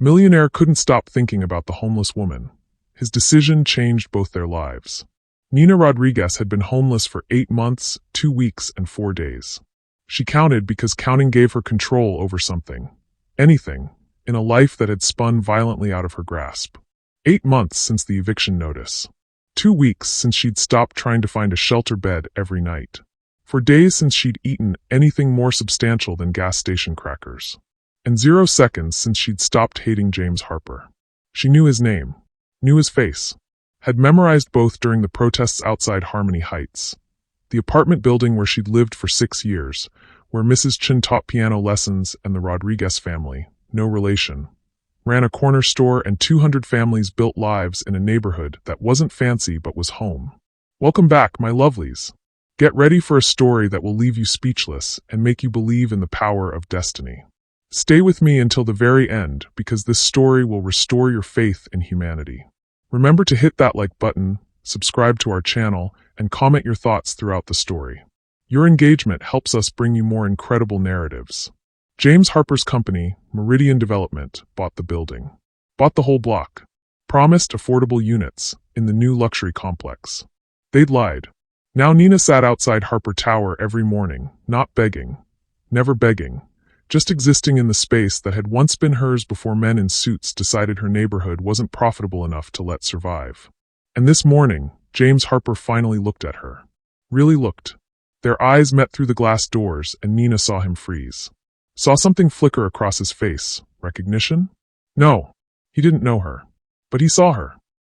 Millionaire couldn't stop thinking about the homeless woman. His decision changed both their lives. Nina Rodriguez had been homeless for 8 months, 2 weeks, and 4 days. She counted because counting gave her control over something, anything, in a life that had spun violently out of her grasp. 8 months since the eviction notice. 2 weeks since she'd stopped trying to find a shelter bed every night. 4 days since she'd eaten anything more substantial than gas station crackers. And 0 seconds since she'd stopped hating James Harper. She knew his name, knew his face, had memorized both during the protests outside Harmony Heights, the apartment building where she'd lived for 6 years, where Mrs. Chin taught piano lessons and the Rodriguez family, no relation, ran a corner store and 200 families built lives in a neighborhood that wasn't fancy but was home. Welcome back, my lovelies. Get ready for a story that will leave you speechless and make you believe in the power of destiny. Stay with me until the very end because this story will restore your faith in humanity. Remember to hit that like button, subscribe to our channel, and comment your thoughts throughout the story. Your engagement helps us bring you more incredible narratives. James Harper's company, Meridian Development, bought the building. Bought the whole block. Promised affordable units in the new luxury complex. They'd lied. Now Nina sat outside Harper Tower every morning, not begging, never begging, just existing in the space that had once been hers before men in suits decided her neighborhood wasn't profitable enough to let survive. And this morning, James Harper finally looked at her. Really looked. Their eyes met through the glass doors and Nina saw him freeze. Saw something flicker across his face. Recognition? No, he didn't know her. But he saw her.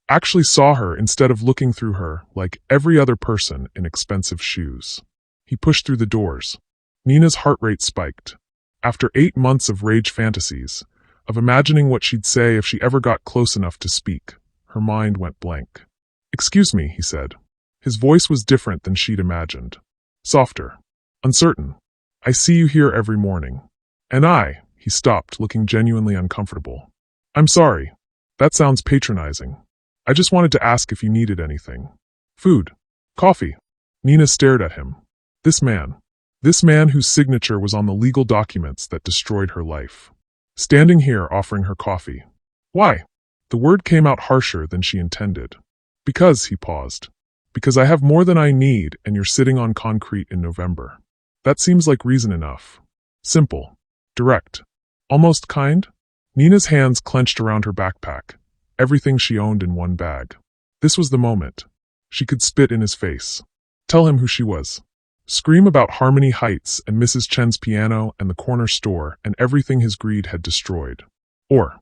Actually saw her instead of looking through her like every other person in expensive shoes. He pushed through the doors. Nina's heart rate spiked. After 8 months of rage fantasies, of imagining what she'd say if she ever got close enough to speak, her mind went blank. "Excuse me," he said. His voice was different than she'd imagined. Softer. Uncertain. "I see you here every morning." "And I," he stopped, looking genuinely uncomfortable. "I'm sorry. That sounds patronizing. I just wanted to ask if you needed anything. Food? Coffee?" Nina stared at him. This man whose signature was on the legal documents that destroyed her life. Standing here offering her coffee. "Why?" The word came out harsher than she intended. "Because," he paused. "Because I have more than I need and you're sitting on concrete in November. That seems like reason enough. Simple. Direct. Almost kind?" Nina's hands clenched around her backpack, everything she owned in one bag. This was the moment. She could spit in his face. Tell him who she was. Scream about Harmony Heights and Mrs. Chen's piano and the corner store and everything his greed had destroyed. Or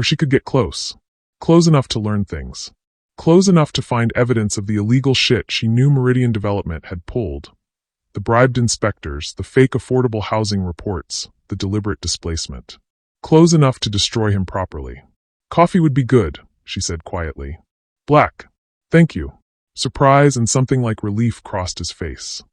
she could get close. Close enough to learn things. Close enough to find evidence of the illegal shit she knew Meridian Development had pulled. The bribed inspectors, the fake affordable housing reports, the deliberate displacement. Close enough to destroy him properly. "Coffee would be good," she said quietly. "Black. Thank you." Surprise and something like relief crossed his face.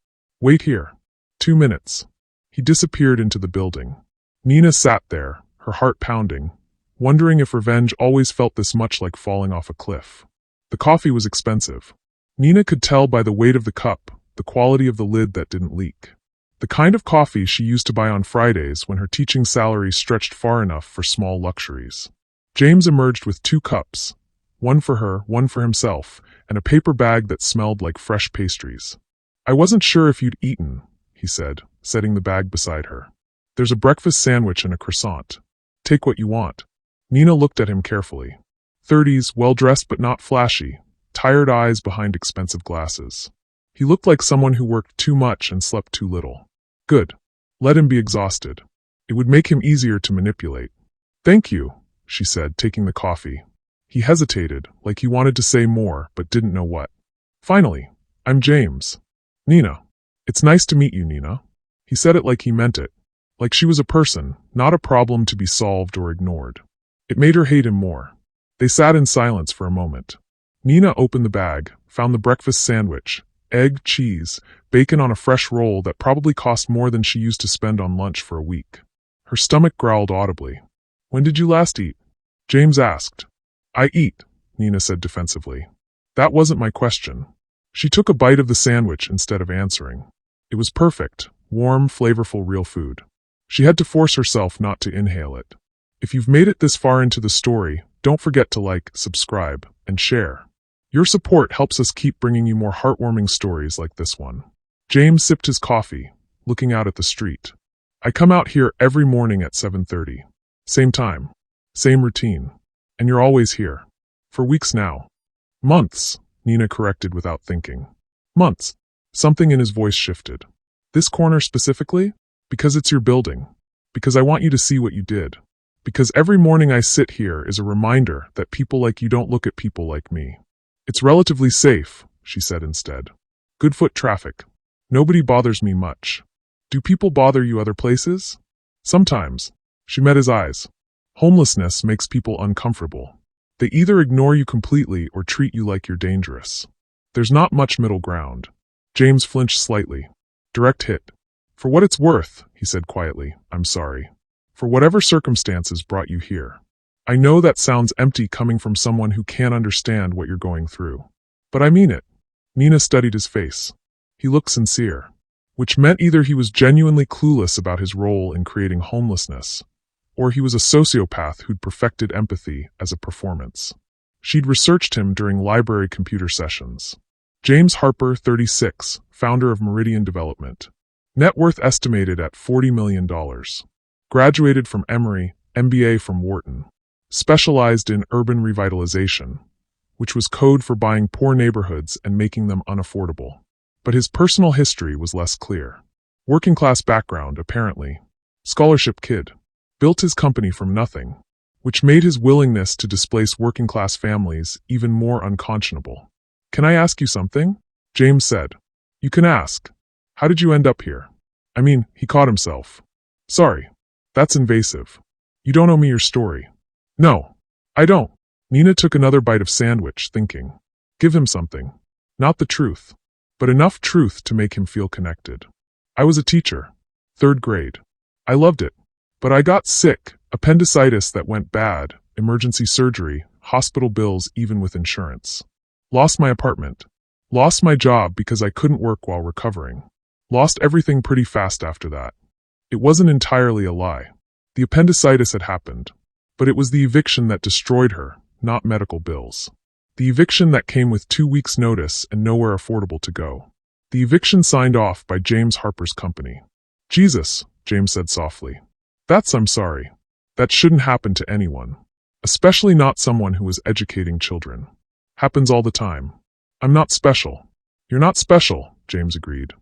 "Wait here. 2 minutes." He disappeared into the building. Nina sat there, her heart pounding, wondering if revenge always felt this much like falling off a cliff. The coffee was expensive. Nina could tell by the weight of the cup, the quality of the lid that didn't leak. The kind of coffee she used to buy on Fridays when her teaching salary stretched far enough for small luxuries. James emerged with 2 cups, one for her, one for himself, and a paper bag that smelled like fresh pastries. "I wasn't sure if you'd eaten," he said, setting the bag beside her. "There's a breakfast sandwich and a croissant. Take what you want." Nina looked at him carefully. 30s, well-dressed but not flashy, tired eyes behind expensive glasses. He looked like someone who worked too much and slept too little. Good. Let him be exhausted. It would make him easier to manipulate. "Thank you," she said, taking the coffee. He hesitated, like he wanted to say more, but didn't know what. Finally, "I'm James." "Nina." "It's nice to meet you, Nina." He said it like he meant it. Like she was a person, not a problem to be solved or ignored. It made her hate him more. They sat in silence for a moment. Nina opened the bag, found the breakfast sandwich, egg, cheese, bacon on a fresh roll that probably cost more than she used to spend on lunch for a week. Her stomach growled audibly. "When did you last eat?" James asked. "I eat," Nina said defensively. "That wasn't my question." She took a bite of the sandwich instead of answering. It was perfect, warm, flavorful real food. She had to force herself not to inhale it. If you've made it this far into the story, don't forget to like, subscribe, and share. Your support helps us keep bringing you more heartwarming stories like this one. James sipped his coffee, looking out at the street. I come out here every morning at 7:30. Same time. Same routine. And you're always here. For weeks now. Months, Nina corrected without thinking. Months. Something in his voice shifted. This corner specifically? Because it's your building. Because I want you to see what you did. Because every morning I sit here is a reminder that people like you don't look at people like me. It's relatively safe, she said instead. Good foot traffic. Nobody bothers me much. Do people bother you other places? Sometimes. She met his eyes. Homelessness makes people uncomfortable. They either ignore you completely or treat you like you're dangerous. There's not much middle ground. James flinched slightly. Direct hit. For what it's worth, he said quietly, I'm sorry. For whatever circumstances brought you here. I know that sounds empty coming from someone who can't understand what you're going through. But I mean it. Nina studied his face. He looked sincere. Which meant either he was genuinely clueless about his role in creating homelessness, or he was a sociopath who'd perfected empathy as a performance. She'd researched him during library computer sessions. James Harper, 36, founder of Meridian Development. Net worth estimated at $40 million. Graduated from Emory, MBA from Wharton. Specialized in urban revitalization, which was code for buying poor neighborhoods and making them unaffordable. But his personal history was less clear. Working class background, apparently. Scholarship kid. Built his company from nothing, which made his willingness to displace working class families even more unconscionable. Can I ask you something? James said. You can ask. How did you end up here? I mean, he caught himself. Sorry. That's invasive. You don't owe me your story. No. I don't. Nina took another bite of sandwich, thinking. Give him something. Not the truth. But enough truth to make him feel connected. I was a teacher. 3rd grade. I loved it. But I got sick, appendicitis that went bad, emergency surgery, hospital bills even with insurance. Lost my apartment. Lost my job because I couldn't work while recovering. Lost everything pretty fast after that. It wasn't entirely a lie. The appendicitis had happened. But it was the eviction that destroyed her, not medical bills. The eviction that came with 2 weeks' notice and nowhere affordable to go. The eviction signed off by James Harper's company. Jesus, James said softly. I'm sorry. That shouldn't happen to anyone. Especially not someone who was educating children. Happens all the time. I'm not special. You're not special, James agreed.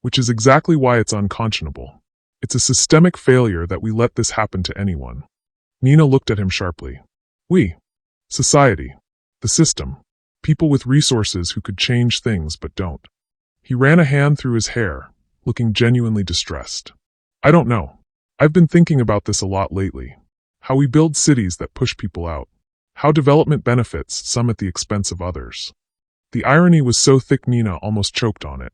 Which is exactly why it's unconscionable. It's a systemic failure that we let this happen to anyone. Nina looked at him sharply. We. Society. The system. People with resources who could change things but don't. He ran a hand through his hair, looking genuinely distressed. I don't know. I've been thinking about this a lot lately. How we build cities that push people out. How development benefits some at the expense of others. The irony was so thick Nina almost choked on it.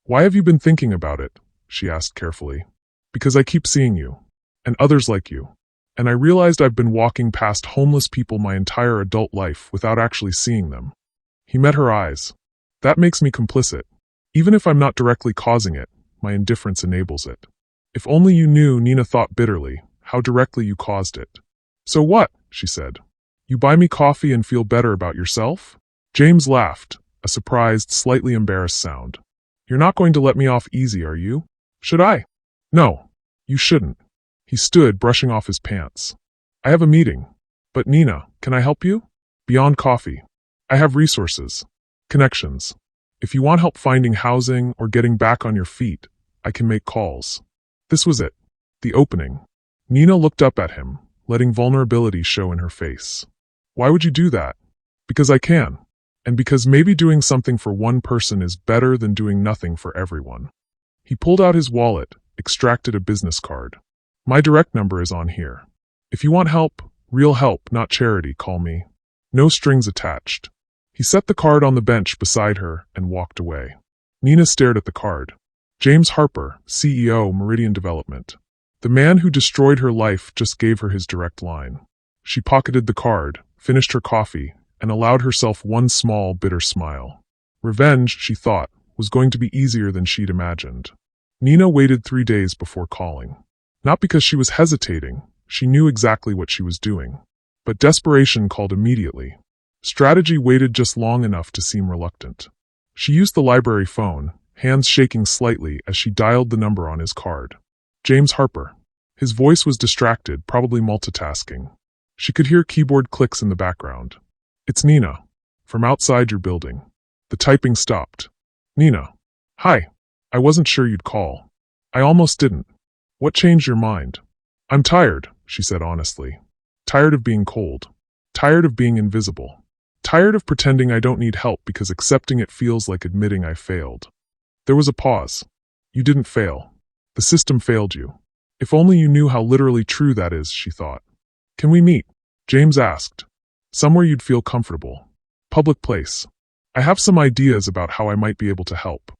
Why have you been thinking about it? She asked carefully. Because I keep seeing you. And others like you. And I realized I've been walking past homeless people my entire adult life without actually seeing them. He met her eyes. That makes me complicit. Even if I'm not directly causing it, my indifference enables it. If only you knew, Nina thought bitterly, how directly you caused it. So what? She said. You buy me coffee and feel better about yourself? James laughed, a surprised, slightly embarrassed sound. You're not going to let me off easy, are you? Should I? No. You shouldn't. He stood, brushing off his pants. I have a meeting. But Nina, can I help you? Beyond coffee. I have resources. Connections. If you want help finding housing or getting back on your feet, I can make calls. This was it. The opening. Nina looked up at him, letting vulnerability show in her face. Why would you do that? Because I can. And because maybe doing something for one person is better than doing nothing for everyone. He pulled out his wallet, extracted a business card. My direct number is on here. If you want help, real help, not charity, call me. No strings attached. He set the card on the bench beside her and walked away. Nina stared at the card. James Harper, CEO, Meridian Development. The man who destroyed her life just gave her his direct line. She pocketed the card, finished her coffee, and allowed herself one small, bitter smile. Revenge, she thought, was going to be easier than she'd imagined. Nina waited 3 days before calling. Not because she was hesitating, She knew exactly what she was doing. But desperation called immediately. Strategy waited just long enough to seem reluctant. She used the library phone, hands shaking slightly as she dialed the number on his card. James Harper. His voice was distracted, probably multitasking. She could hear keyboard clicks in the background. It's Nina. From outside your building. The typing stopped. Nina. Hi. I wasn't sure you'd call. I almost didn't. What changed your mind? I'm tired, she said honestly. Tired of being cold. Tired of being invisible. Tired of pretending I don't need help because accepting it feels like admitting I failed. There was a pause. You didn't fail. The system failed you. If only you knew how literally true that is, she thought. Can we meet? James asked. Somewhere you'd feel comfortable. Public place. I have some ideas about how I might be able to help.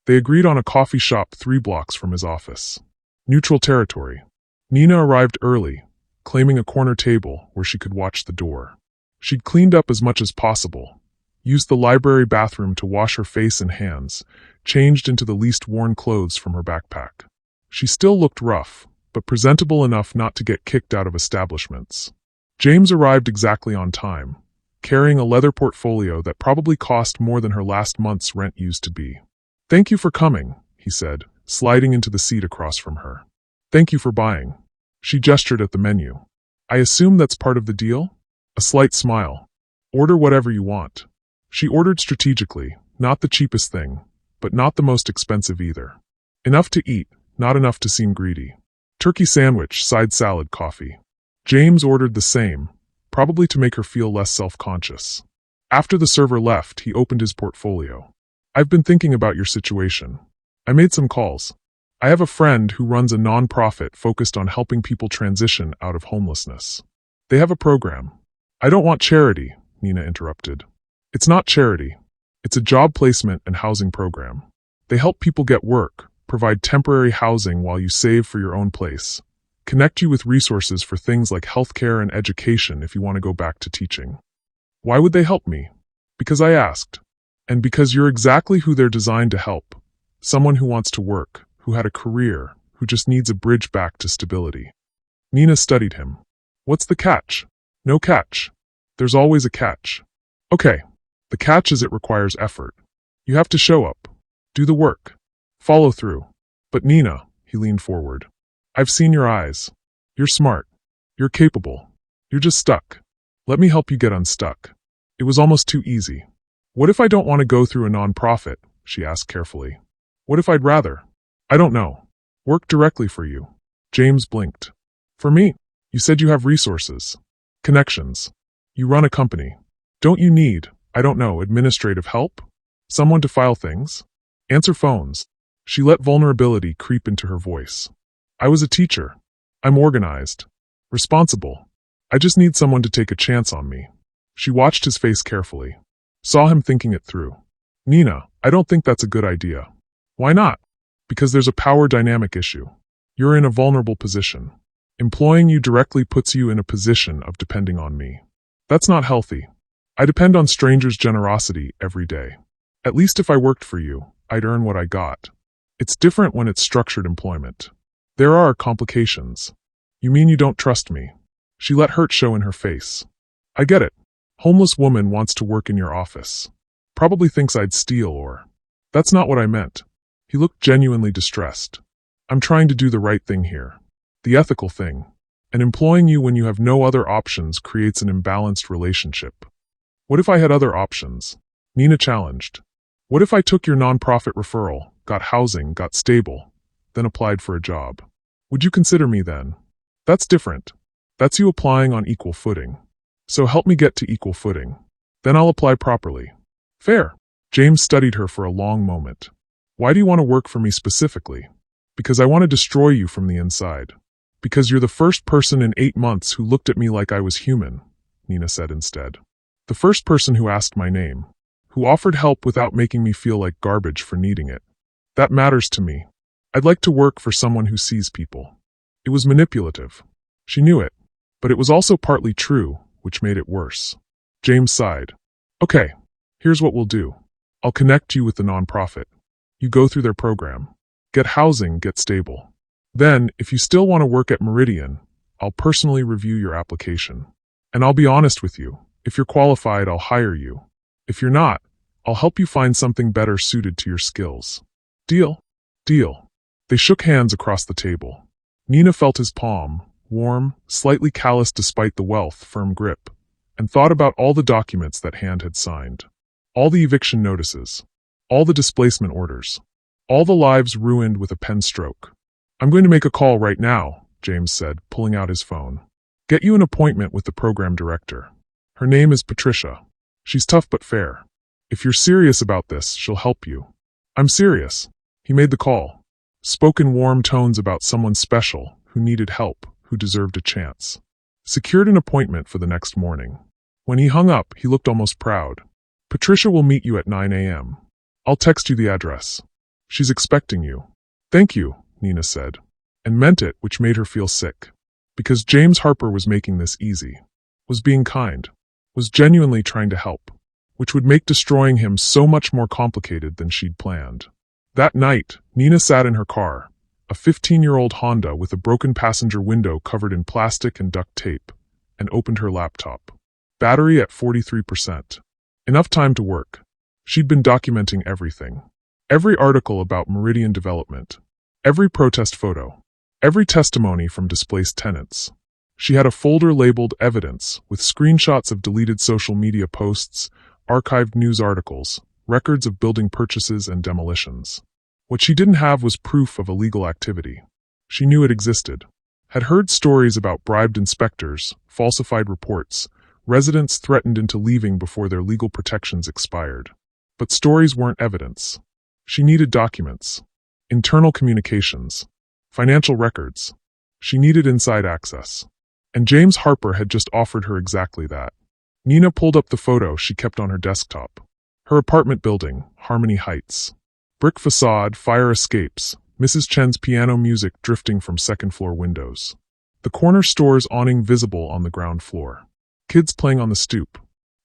They agreed on a coffee shop 3 blocks from his office. Neutral territory. Nina arrived early, claiming a corner table where she could watch the door. She'd cleaned up as much as possible, used the library bathroom to wash her face and hands, changed into the least worn clothes from her backpack. She still looked rough, but presentable enough not to get kicked out of establishments. James arrived exactly on time, carrying a leather portfolio that probably cost more than her last month's rent used to be. Thank you for coming, he said, sliding into the seat across from her. Thank you for buying. She gestured at the menu. I assume that's part of the deal? A slight smile. Order whatever you want. She ordered strategically, not the cheapest thing, but not the most expensive either. Enough to eat, not enough to seem greedy. Turkey sandwich, side salad, coffee. James ordered the same, probably to make her feel less self-conscious. After the server left, he opened his portfolio. I've been thinking about your situation. I made some calls. I have a friend who runs a non-profit focused on helping people transition out of homelessness. They have a program. I don't want charity, Nina interrupted. It's not charity. It's a job placement and housing program. They help people get work, provide temporary housing while you save for your own place, connect you with resources for things like healthcare and education if you want to go back to teaching. Why would they help me? Because I asked. And because you're exactly who they're designed to help. Someone who wants to work, who had a career, who just needs a bridge back to stability. Nina studied him. What's the catch? No catch. There's always a catch. Okay. The catch is it requires effort. You have to show up. Do the work. Follow through. But Nina, he leaned forward. I've seen your eyes. You're smart. You're capable. You're just stuck. Let me help you get unstuck. It was almost too easy. What if I don't want to go through a non-profit? She asked carefully. What if I'd rather? I don't know. Work directly for you. James blinked. For me? You said you have resources. Connections. You run a company. Don't you need, I don't know, administrative help? Someone to file things? Answer phones. She let vulnerability creep into her voice. I was a teacher. I'm organized. Responsible. I just need someone to take a chance on me. She watched his face carefully. Saw him thinking it through. Nina, I don't think that's a good idea. Why not? Because there's a power dynamic issue. You're in a vulnerable position. Employing you directly puts you in a position of depending on me. That's not healthy. I depend on strangers' generosity every day. At least if I worked for you, I'd earn what I got. It's different when it's structured employment. There are complications. You mean you don't trust me? She let hurt show in her face. I get it. Homeless woman wants to work in your office. Probably thinks I'd steal or... That's not what I meant. He looked genuinely distressed. I'm trying to do the right thing here. The ethical thing. And employing you when you have no other options creates an imbalanced relationship. What if I had other options? Nina challenged. What if I took your nonprofit referral, got housing, got stable, then applied for a job? Would you consider me then? That's different. That's you applying on equal footing. So help me get to equal footing. Then I'll apply properly. Fair. James studied her for a long moment. Why do you want to work for me specifically? Because I want to destroy you from the inside. Because you're the first person in 8 months who looked at me like I was human, Nina said instead. The first person who asked my name. Who offered help without making me feel like garbage for needing it. That matters to me. I'd like to work for someone who sees people. It was manipulative. She knew it. But it was also partly true, which made it worse. James sighed. Okay, here's what we'll do. I'll connect you with the nonprofit. You go through their program. Get housing, get stable. Then, if you still want to work at Meridian, I'll personally review your application. And I'll be honest with you. If you're qualified, I'll hire you. If you're not, I'll help you find something better suited to your skills. Deal? Deal. They shook hands across the table. Nina felt his palm, warm, slightly calloused despite the firm grip, and thought about all the documents that hand had signed. All the eviction notices. All the displacement orders. All the lives ruined with a pen stroke. I'm going to make a call right now, James said, pulling out his phone. Get you an appointment with the program director. Her name is Patricia. She's tough but fair. If you're serious about this, she'll help you. I'm serious. He made the call. Spoke in warm tones about someone special, who needed help, who deserved a chance. Secured an appointment for the next morning. When he hung up, he looked almost proud. Patricia will meet you at 9 a.m. I'll text you the address. She's expecting you. Thank you, Nina said, and meant it, which made her feel sick. Because James Harper was making this easy. Was being kind. Was genuinely trying to help. Which would make destroying him so much more complicated than she'd planned. That night, Nina sat in her car, a 15-year-old Honda with a broken passenger window covered in plastic and duct tape, and opened her laptop. Battery at 43%. Enough time to work. She'd been documenting everything. Every article about Meridian Development. Every protest photo. Every testimony from displaced tenants. She had a folder labeled Evidence, with screenshots of deleted social media posts, archived news articles, records of building purchases and demolitions. What she didn't have was proof of illegal activity. She knew it existed. Had heard stories about bribed inspectors, falsified reports, residents threatened into leaving before their legal protections expired. But stories weren't evidence. She needed documents. Internal communications. Financial records. She needed inside access. And James Harper had just offered her exactly that. Nina pulled up the photo she kept on her desktop. Her apartment building, Harmony Heights. Brick facade, fire escapes, Mrs. Chen's piano music drifting from second-floor windows. The corner store's awning visible on the ground floor. Kids playing on the stoop.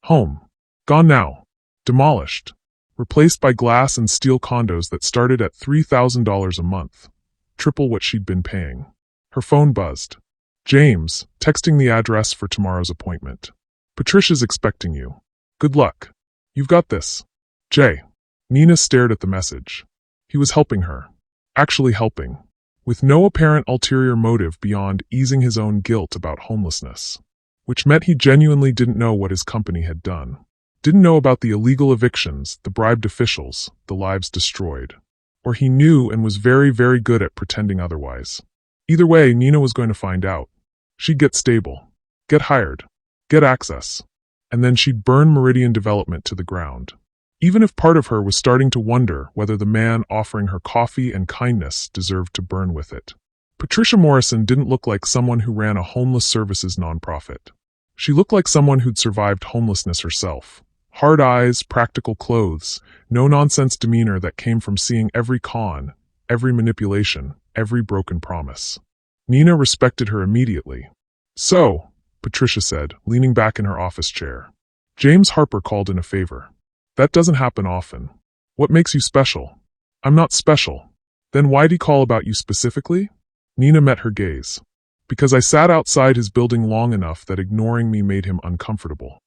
Home. Gone now. Demolished. Replaced by glass and steel condos that started at $3,000 a month. Triple what she'd been paying. Her phone buzzed. James, texting the address for tomorrow's appointment. Patricia's expecting you. Good luck. You've got this. Jay. Nina stared at the message. He was helping her. Actually helping. With no apparent ulterior motive beyond easing his own guilt about homelessness. Which meant he genuinely didn't know what his company had done. Didn't know about the illegal evictions, the bribed officials, the lives destroyed. Or he knew and was very, very good at pretending otherwise. Either way, Nina was going to find out. She'd get stable. Get hired. Get access. And then she'd burn Meridian Development to the ground. Even if part of her was starting to wonder whether the man offering her coffee and kindness deserved to burn with it. Patricia Morrison didn't look like someone who ran a homeless services nonprofit. She looked like someone who'd survived homelessness herself. Hard eyes, practical clothes, no-nonsense demeanor that came from seeing every con, every manipulation, every broken promise. Nina respected her immediately. So, Patricia said, leaning back in her office chair. James Harper called in a favor. That doesn't happen often. What makes you special? I'm not special. Then why'd he call about you specifically? Nina met her gaze. Because I sat outside his building long enough that ignoring me made him uncomfortable.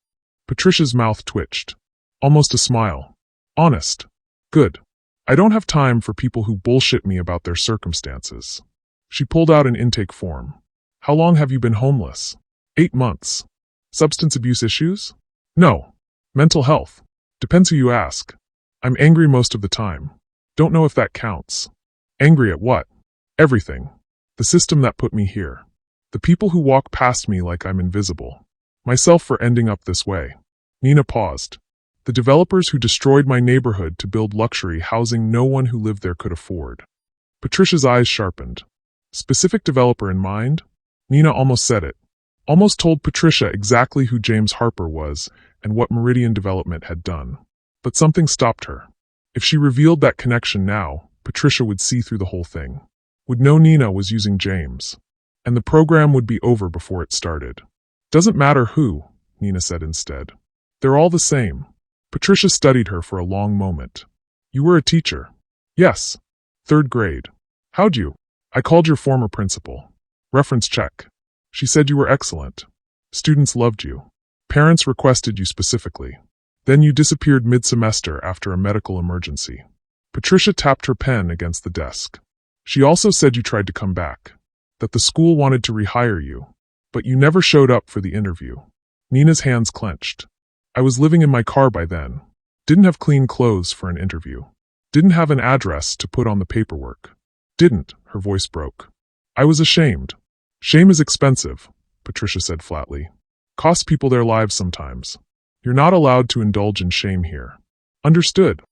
Patricia's mouth twitched. Almost a smile. Honest. Good. I don't have time for people who bullshit me about their circumstances. She pulled out an intake form. How long have you been homeless? 8 months. Substance abuse issues? No. Mental health. Depends who you ask. I'm angry most of the time. Don't know if that counts. Angry at what? Everything. The system that put me here. The people who walk past me like I'm invisible. Myself for ending up this way. Nina paused. The developers who destroyed my neighborhood to build luxury housing no one who lived there could afford. Patricia's eyes sharpened. Specific developer in mind? Nina almost said it. Almost told Patricia exactly who James Harper was and what Meridian Development had done. But something stopped her. If she revealed that connection now, Patricia would see through the whole thing. Would know Nina was using James. And the program would be over before it started. Doesn't matter who, Nina said instead. They're all the same. Patricia studied her for a long moment. You were a teacher. Yes. 3rd grade. How'd you? I called your former principal. Reference check. She said you were excellent. Students loved you. Parents requested you specifically. Then you disappeared mid-semester after a medical emergency. Patricia tapped her pen against the desk. She also said you tried to come back, that the school wanted to rehire you, but you never showed up for the interview. Nina's hands clenched. I was living in my car by then. Didn't have clean clothes for an interview. Didn't have an address to put on the paperwork. Didn't, her voice broke. I was ashamed. Shame is expensive, Patricia said flatly. Costs people their lives sometimes. You're not allowed to indulge in shame here. Understood.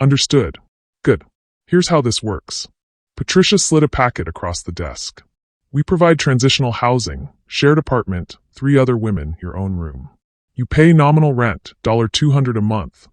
Understood. Good. Here's how this works. Patricia slid a packet across the desk. We provide transitional housing, shared apartment, 3 other women, your own room. You pay nominal rent, $200 a month,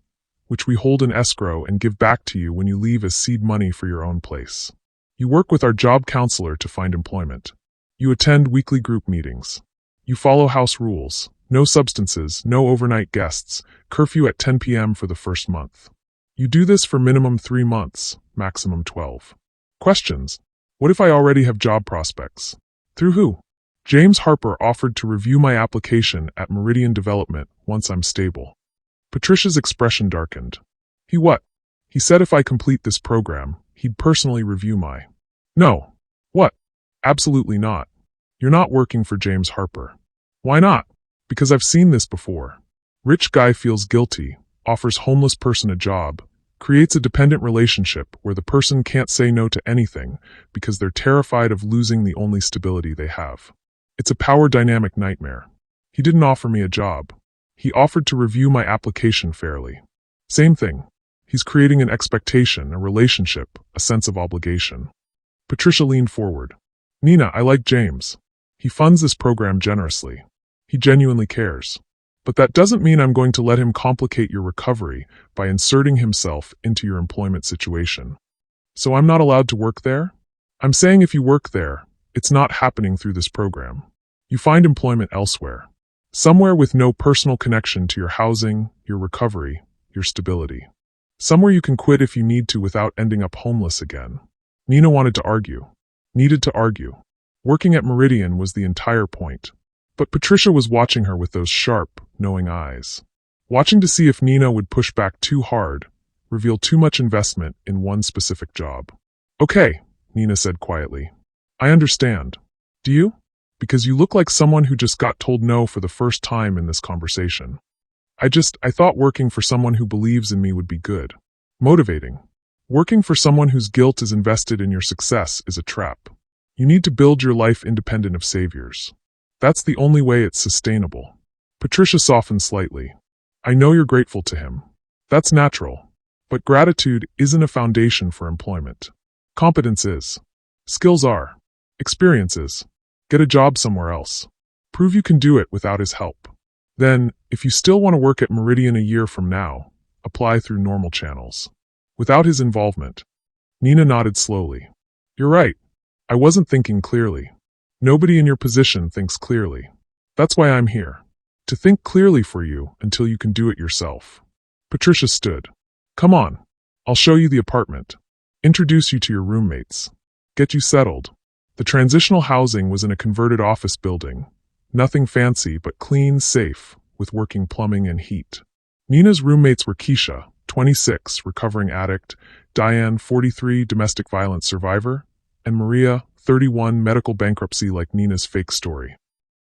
which we hold in escrow and give back to you when you leave as seed money for your own place. You work with our job counselor to find employment. You attend weekly group meetings. You follow house rules. No substances, no overnight guests, curfew at 10 p.m. for the first month. You do this for minimum 3 months, maximum 12. Questions? What if I already have job prospects? Through who? James Harper offered to review my application at Meridian Development once I'm stable. Patricia's expression darkened. He what? He said if I complete this program, he'd personally review my... No. What? Absolutely not. You're not working for James Harper. Why not? Because I've seen this before. Rich guy feels guilty, offers homeless person a job, creates a dependent relationship where the person can't say no to anything because they're terrified of losing the only stability they have. It's a power dynamic nightmare. He didn't offer me a job. He offered to review my application fairly. Same thing. He's creating an expectation, a relationship, a sense of obligation. Patricia leaned forward. Nina, I like James. He funds this program generously. He genuinely cares. But that doesn't mean I'm going to let him complicate your recovery by inserting himself into your employment situation. So I'm not allowed to work there? I'm saying if you work there, it's not happening through this program. You find employment elsewhere. Somewhere with no personal connection to your housing, your recovery, your stability. Somewhere you can quit if you need to without ending up homeless again. Nina wanted to argue. Needed to argue. Working at Meridian was the entire point. But Patricia was watching her with those sharp, knowing eyes. Watching to see if Nina would push back too hard, reveal too much investment in one specific job. Okay, Nina said quietly. I understand. Do you? Because you look like someone who just got told no for the first time in this conversation. I thought working for someone who believes in me would be good. Motivating. Working for someone whose guilt is invested in your success is a trap. You need to build your life independent of saviors. That's the only way it's sustainable. Patricia softened slightly. I know you're grateful to him. That's natural. But gratitude isn't a foundation for employment. Competence is. Skills are. Experience is. Get a job somewhere else. Prove you can do it without his help. Then, if you still want to work at Meridian a year from now, apply through normal channels. Without his involvement. Nina nodded slowly. You're right. I wasn't thinking clearly. Nobody in your position thinks clearly. That's why I'm here. To think clearly for you until you can do it yourself. Patricia stood. Come on. I'll show you the apartment. Introduce you to your roommates. Get you settled. The transitional housing was in a converted office building. Nothing fancy but clean, safe, with working plumbing and heat. Nina's roommates were Keisha, 26, recovering addict, Diane, 43, domestic violence survivor, and Maria, 31, medical bankruptcy like Nina's fake story.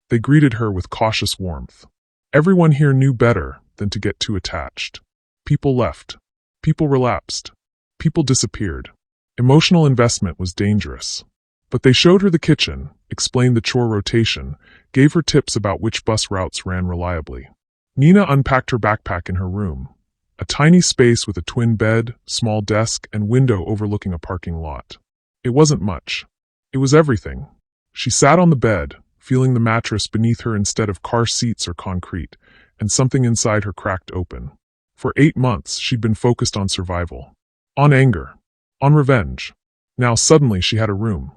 They greeted her with cautious warmth. Everyone here knew better than to get too attached. People left. People relapsed. People disappeared. Emotional investment was dangerous. But they showed her the kitchen, explained the chore rotation, gave her tips about which bus routes ran reliably. Nina unpacked her backpack in her room. A tiny space with a twin bed, small desk, and window overlooking a parking lot. It wasn't much. It was everything. She sat on the bed, feeling the mattress beneath her instead of car seats or concrete, and something inside her cracked open. For 8 months, she'd been focused on survival. On anger. On revenge. Now suddenly she had a room.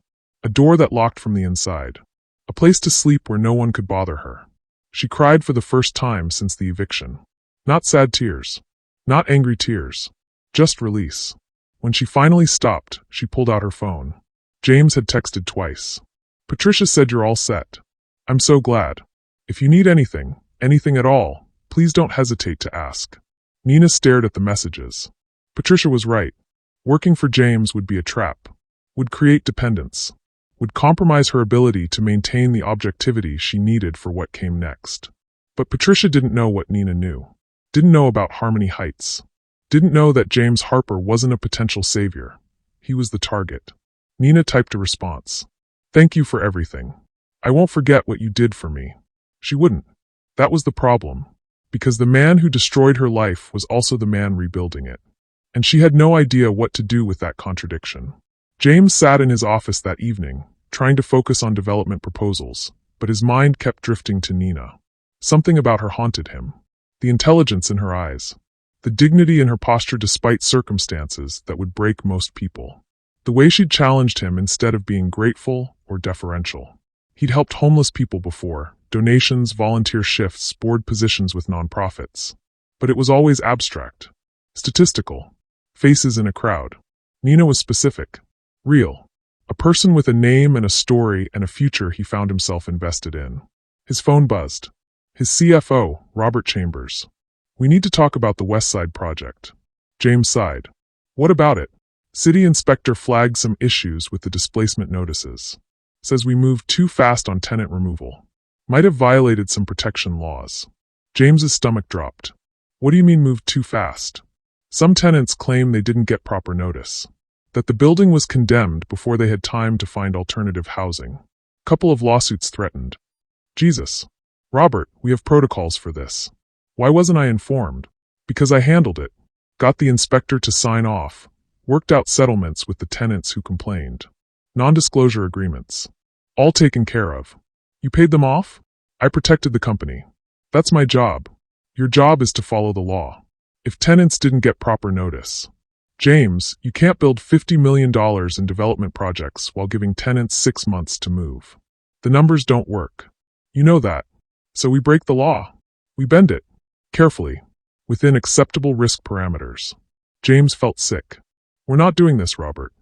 A door that locked from the inside. A place to sleep where no one could bother her. She cried for the first time since the eviction. Not sad tears. Not angry tears. Just release. When she finally stopped, she pulled out her phone. James had texted twice. Patricia said you're all set. I'm so glad. If you need anything, anything at all, please don't hesitate to ask. Nina stared at the messages. Patricia was right. Working for James would be a trap, would create dependence, would compromise her ability to maintain the objectivity she needed for what came next. But Patricia didn't know what Nina knew. Didn't know about Harmony Heights. Didn't know that James Harper wasn't a potential savior. He was the target. Nina typed a response. Thank you for everything. I won't forget what you did for me. She wouldn't. That was the problem. Because the man who destroyed her life was also the man rebuilding it. And she had no idea what to do with that contradiction. James sat in his office that evening, trying to focus on development proposals, but his mind kept drifting to Nina. Something about her haunted him. The intelligence in her eyes. The dignity in her posture despite circumstances that would break most people. The way she'd challenged him instead of being grateful or deferential. He'd helped homeless people before, donations, volunteer shifts, board positions with nonprofits. But it was always abstract. Statistical. Faces in a crowd. Nina was specific. Real. A person with a name and a story and a future he found himself invested in. His phone buzzed. His CFO, Robert Chambers. We need to talk about the West Side project. James sighed. What about it? City inspector flagged some issues with the displacement notices. Says we moved too fast on tenant removal. Might have violated some protection laws. James's stomach dropped. What do you mean moved too fast? Some tenants claim they didn't get proper notice. That the building was condemned before they had time to find alternative housing. Couple of lawsuits threatened. Jesus. Robert, we have protocols for this. Why wasn't I informed? Because I handled it. Got the inspector to sign off. Worked out settlements with the tenants who complained. Non-disclosure agreements. All taken care of. You paid them off? I protected the company. That's my job. Your job is to follow the law. If tenants didn't get proper notice. James, you can't build $50 million in development projects while giving tenants 6 months to move. The numbers don't work. You know that. So we break the law. We bend it. Carefully. Within acceptable risk parameters. James felt sick. We're not doing this, Robert.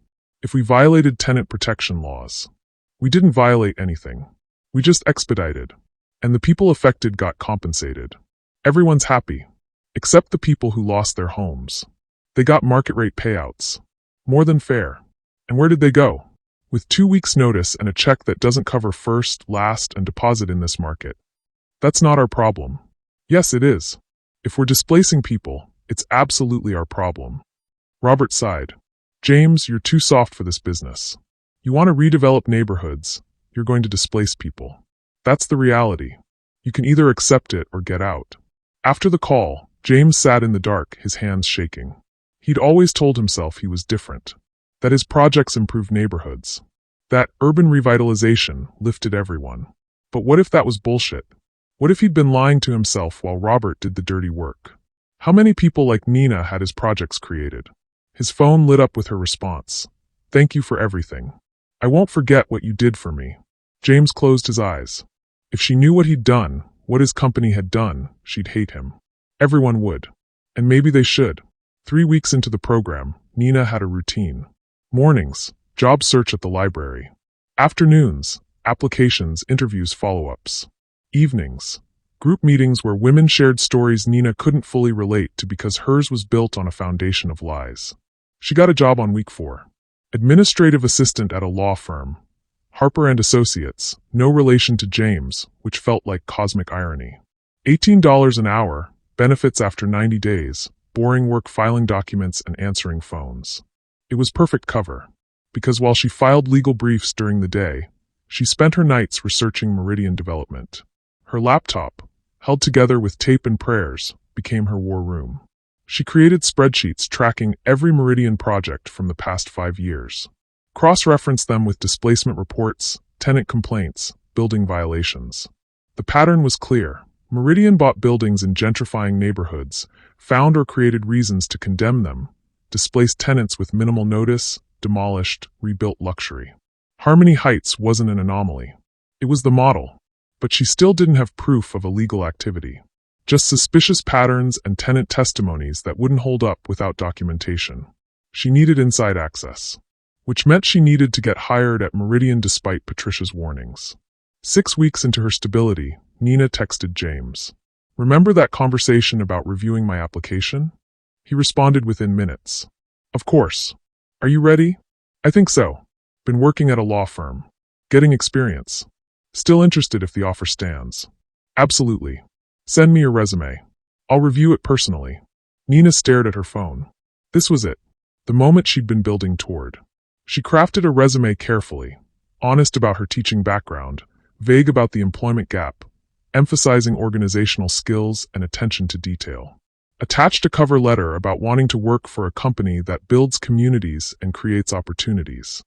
If we violated tenant protection laws. We didn't violate anything. We just expedited. And the people affected got compensated. Everyone's happy. Except the people who lost their homes. They got market rate payouts. More than fair. And where did they go? With 2 weeks' notice and a check that doesn't cover first, last, and deposit in this market. That's not our problem. Yes, it is. If we're displacing people, it's absolutely our problem. Robert sighed. James, you're too soft for this business. You want to redevelop neighborhoods, you're going to displace people. That's the reality. You can either accept it or get out. After the call, James sat in the dark, his hands shaking. He'd always told himself he was different. That his projects improved neighborhoods. That urban revitalization lifted everyone. But what if that was bullshit? What if he'd been lying to himself while Robert did the dirty work? How many people like Nina had his projects created? His phone lit up with her response. Thank you for everything. I won't forget what you did for me. James closed his eyes. If she knew what he'd done, what his company had done, she'd hate him. Everyone would. And maybe they should. 3 weeks into the program, Nina had a routine. Mornings, job search at the library. Afternoons, applications, interviews, follow-ups. Evenings, group meetings where women shared stories Nina couldn't fully relate to because hers was built on a foundation of lies. She got a job on week 4. Administrative assistant at a law firm. Harper and Associates, no relation to James, which felt like cosmic irony. $18 an hour, benefits after 90 days, boring work filing documents and answering phones. It was perfect cover. Because while she filed legal briefs during the day, she spent her nights researching Meridian Development. Her laptop, held together with tape and prayers, became her war room. She created spreadsheets tracking every Meridian project from the past 5 years. Cross-referenced them with displacement reports, tenant complaints, building violations. The pattern was clear. Meridian bought buildings in gentrifying neighborhoods, found or created reasons to condemn them, displaced tenants with minimal notice, demolished, rebuilt luxury. Harmony Heights wasn't an anomaly. It was the model. But she still didn't have proof of illegal activity. Just suspicious patterns and tenant testimonies that wouldn't hold up without documentation. She needed inside access. Which meant she needed to get hired at Meridian despite Patricia's warnings. 6 weeks into her stability, Nina texted James. "Remember that conversation about reviewing my application?" He responded within minutes. "Of course. Are you ready?" "I think so. Been working at a law firm. Getting experience. Still interested if the offer stands." "Absolutely. Send me your resume. I'll review it personally." Nina stared at her phone. This was it. The moment she'd been building toward. She crafted a resume carefully, honest about her teaching background, vague about the employment gap, emphasizing organizational skills and attention to detail. Attached a cover letter about wanting to work for a company that builds communities and creates opportunities.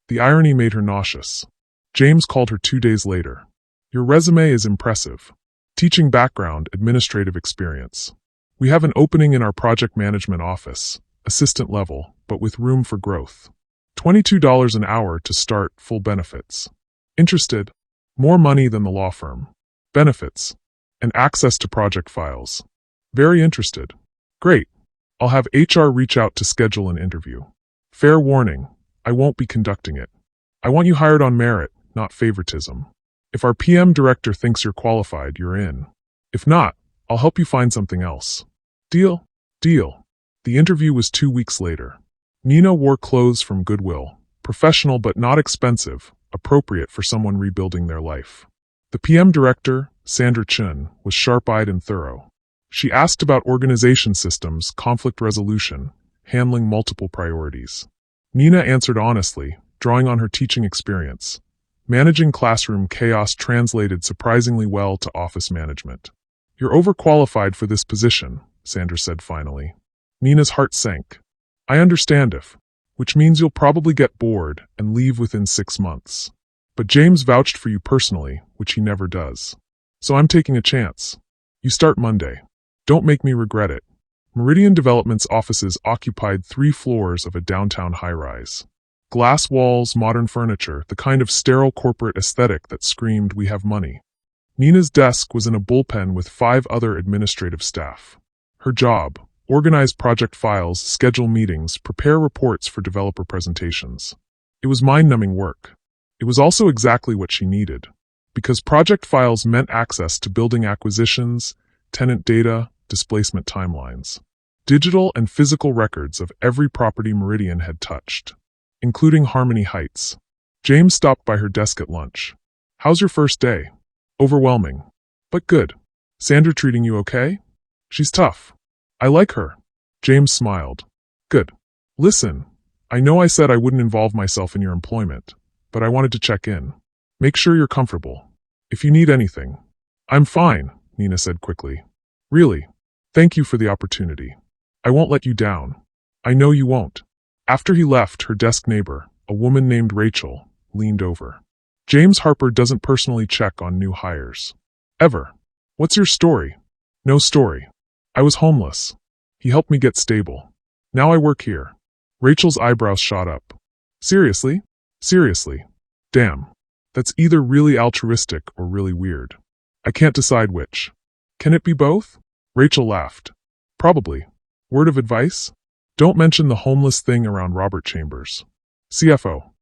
The irony made her nauseous. James called her 2 days later. "Your resume is impressive. Teaching background, administrative experience. We have an opening in our project management office, assistant level, but with room for growth. $22 an hour to start, full benefits. Interested? More money than the law firm. Benefits. And access to project files. Very interested. Great. I'll have HR reach out to schedule an interview. Fair warning, I won't be conducting it. I want you hired on merit, not favoritism. If our PM director thinks you're qualified, you're in. If not, I'll help you find something else. Deal?" "Deal." The interview was 2 weeks later. Nina wore clothes from Goodwill, professional but not expensive, appropriate for someone rebuilding their life. The PM director, Sandra Chun, was sharp-eyed and thorough. She asked about organization systems, conflict resolution, handling multiple priorities. Nina answered honestly, drawing on her teaching experience. Managing classroom chaos translated surprisingly well to office management. "You're overqualified for this position," Sandra said finally. Nina's heart sank. "I understand which means you'll probably get bored and leave within 6 months. But James vouched for you personally, which he never does. So I'm taking a chance. You start Monday. Don't make me regret it." Meridian Development's offices occupied 3 floors of a downtown high-rise. Glass walls, modern furniture, the kind of sterile corporate aesthetic that screamed, "We have money." Nina's desk was in a bullpen with 5 other administrative staff. Her job: organize project files, schedule meetings, prepare reports for developer presentations. It was mind-numbing work. It was also exactly what she needed. Because project files meant access to building acquisitions, tenant data, displacement timelines. Digital and physical records of every property Meridian had touched, including Harmony Heights. James stopped by her desk at lunch. "How's your first day?" "Overwhelming. But good. Sandra treating you okay?" "She's tough. I like her." James smiled. "Good. Listen, I know I said I wouldn't involve myself in your employment, but I wanted to check in. Make sure you're comfortable. If you need anything." "I'm fine," Nina said quickly. "Really. Thank you for the opportunity. I won't let you down. I know you won't." After he left, her desk neighbor, a woman named Rachel, leaned over. "James Harper doesn't personally check on new hires. Ever. What's your story?" "No story. I was homeless. He helped me get stable. Now I work here." Rachel's eyebrows shot up. "Seriously? Seriously? Damn. That's either really altruistic or really weird. I can't decide which. Can it be both?" Rachel laughed. "Probably. Word of advice? Don't mention the homeless thing around Robert Chambers. CFO.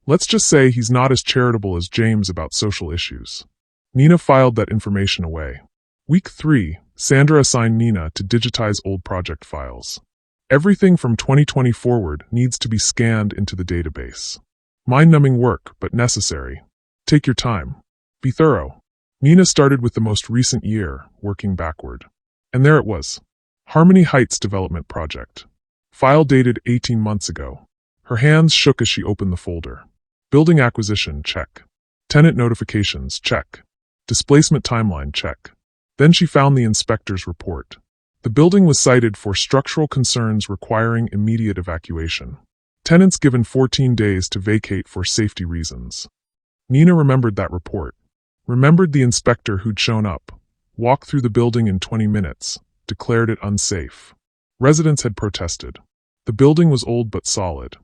Let's just say he's not as charitable as James about social issues." Nina filed that information away. Week 3, Sandra assigned Nina to digitize old project files. Everything from 2020 forward needs to be scanned into the database. Mind-numbing work, but necessary. Take your time. Be thorough. Nina started with the most recent year, working backward. And there it was. Harmony Heights Development Project. File dated 18 months ago. Her hands shook as she opened the folder. Building acquisition, check. Tenant notifications, check. Displacement timeline, check. Then she found the inspector's report. The building was cited for structural concerns requiring immediate evacuation. Tenants given 14 days to vacate for safety reasons. Nina remembered that report. Remembered the inspector who'd shown up, walked through the building in 20 minutes, declared it unsafe. Residents had protested. The building was old but solid.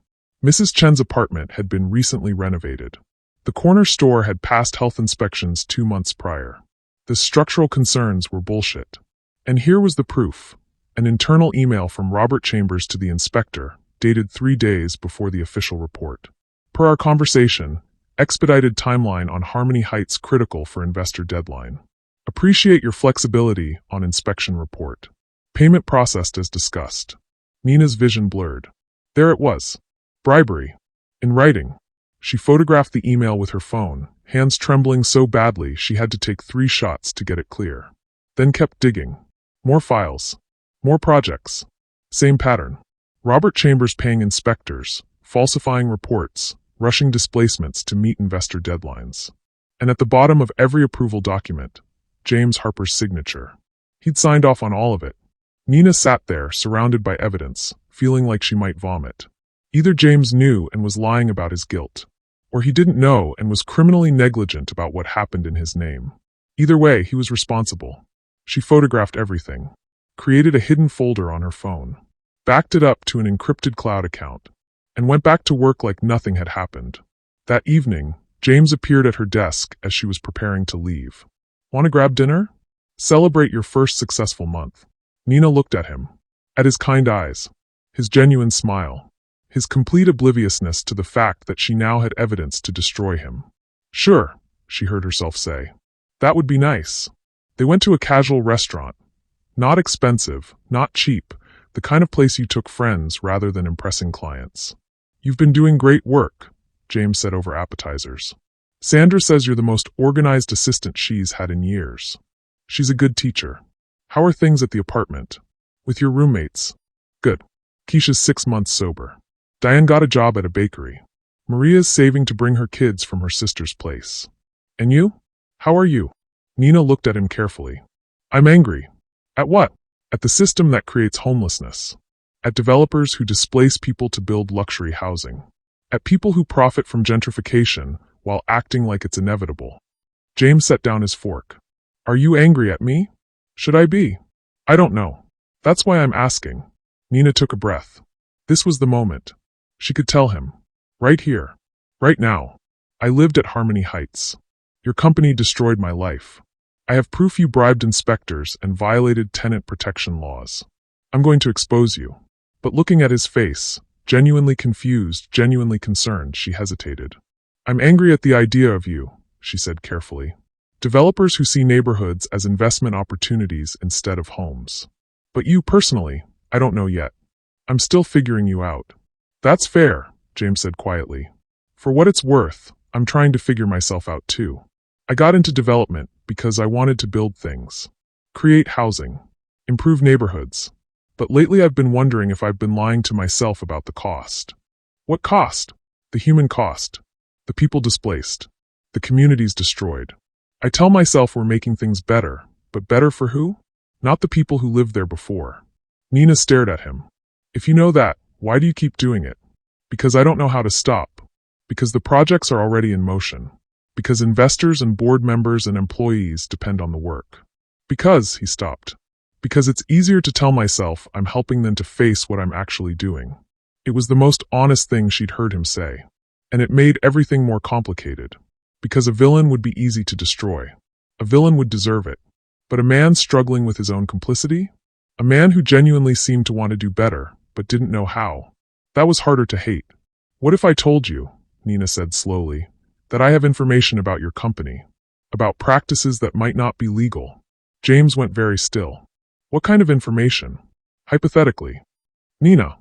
Mrs. Chen's apartment had been recently renovated. The corner store had passed health inspections 2 months prior. The structural concerns were bullshit. And here was the proof. An internal email from Robert Chambers to the inspector, dated 3 days before the official report. Per our conversation, Expedited timeline on Harmony Heights critical for investor deadline. Appreciate your flexibility on inspection report. Payment processed as discussed. Nina's vision blurred. There it was. Bribery. In writing. She photographed the email with her phone, hands trembling so badly she had to take 3 shots to get it clear. Then kept digging. More files. More projects. Same pattern. Robert Chambers paying inspectors, falsifying reports, rushing displacements to meet investor deadlines. And at the bottom of every approval document, James Harper's signature. He'd signed off on all of it. Nina sat there, surrounded by evidence, feeling like she might vomit. Either James knew and was lying about his guilt, or he didn't know and was criminally negligent about what happened in his name. Either way, he was responsible. She photographed everything, created a hidden folder on her phone, backed it up to an encrypted cloud account, and went back to work like nothing had happened. That evening, James appeared at her desk as she was preparing to leave. Want to grab dinner? Celebrate your first successful month. Nina looked at him, at his kind eyes, his genuine smile, his complete obliviousness to the fact that she now had evidence to destroy him. Sure, she heard herself say. That would be nice. They went to a casual restaurant. Not expensive, not cheap, the kind of place you took friends rather than impressing clients. You've been doing great work, James said over appetizers. Sandra says you're the most organized assistant she's had in years. She's a good teacher. How are things at the apartment? With your roommates? Good. Keisha's 6 months sober. Diane got a job at a bakery. Maria's saving to bring her kids from her sister's place. And you? How are you? Nina looked at him carefully. I'm angry. At what? At the system that creates homelessness. At developers who displace people to build luxury housing. At people who profit from gentrification while acting like it's inevitable. James set down his fork. Are you angry at me? Should I be? I don't know. That's why I'm asking. Nina took a breath. This was the moment. She could tell him. Right here. Right now. I lived at Harmony Heights. Your company destroyed my life. I have proof you bribed inspectors and violated tenant protection laws. I'm going to expose you. But looking at his face, genuinely confused, genuinely concerned, she hesitated. I'm angry at the idea of you, she said carefully. Developers who see neighborhoods as investment opportunities instead of homes. But you personally, I don't know yet. I'm still figuring you out. That's fair, James said quietly. For what it's worth, I'm trying to figure myself out too. I got into development because I wanted to build things. Create housing. Improve neighborhoods. But lately I've been wondering if I've been lying to myself about the cost. What cost? The human cost. The people displaced. The communities destroyed. I tell myself we're making things better, but better for who? Not the people who lived there before. Nina stared at him. If you know that, why do you keep doing it? Because I don't know how to stop. Because the projects are already in motion. Because investors and board members and employees depend on the work. Because, he stopped. Because it's easier to tell myself I'm helping than to face what I'm actually doing. It was the most honest thing she'd heard him say. And it made everything more complicated. Because a villain would be easy to destroy. A villain would deserve it. But a man struggling with his own complicity? A man who genuinely seemed to want to do better, but didn't know how. That was harder to hate. What if I told you, Nina said slowly, that I have information about your company, about practices that might not be legal? James went very still. What kind of information? Hypothetically. Nina,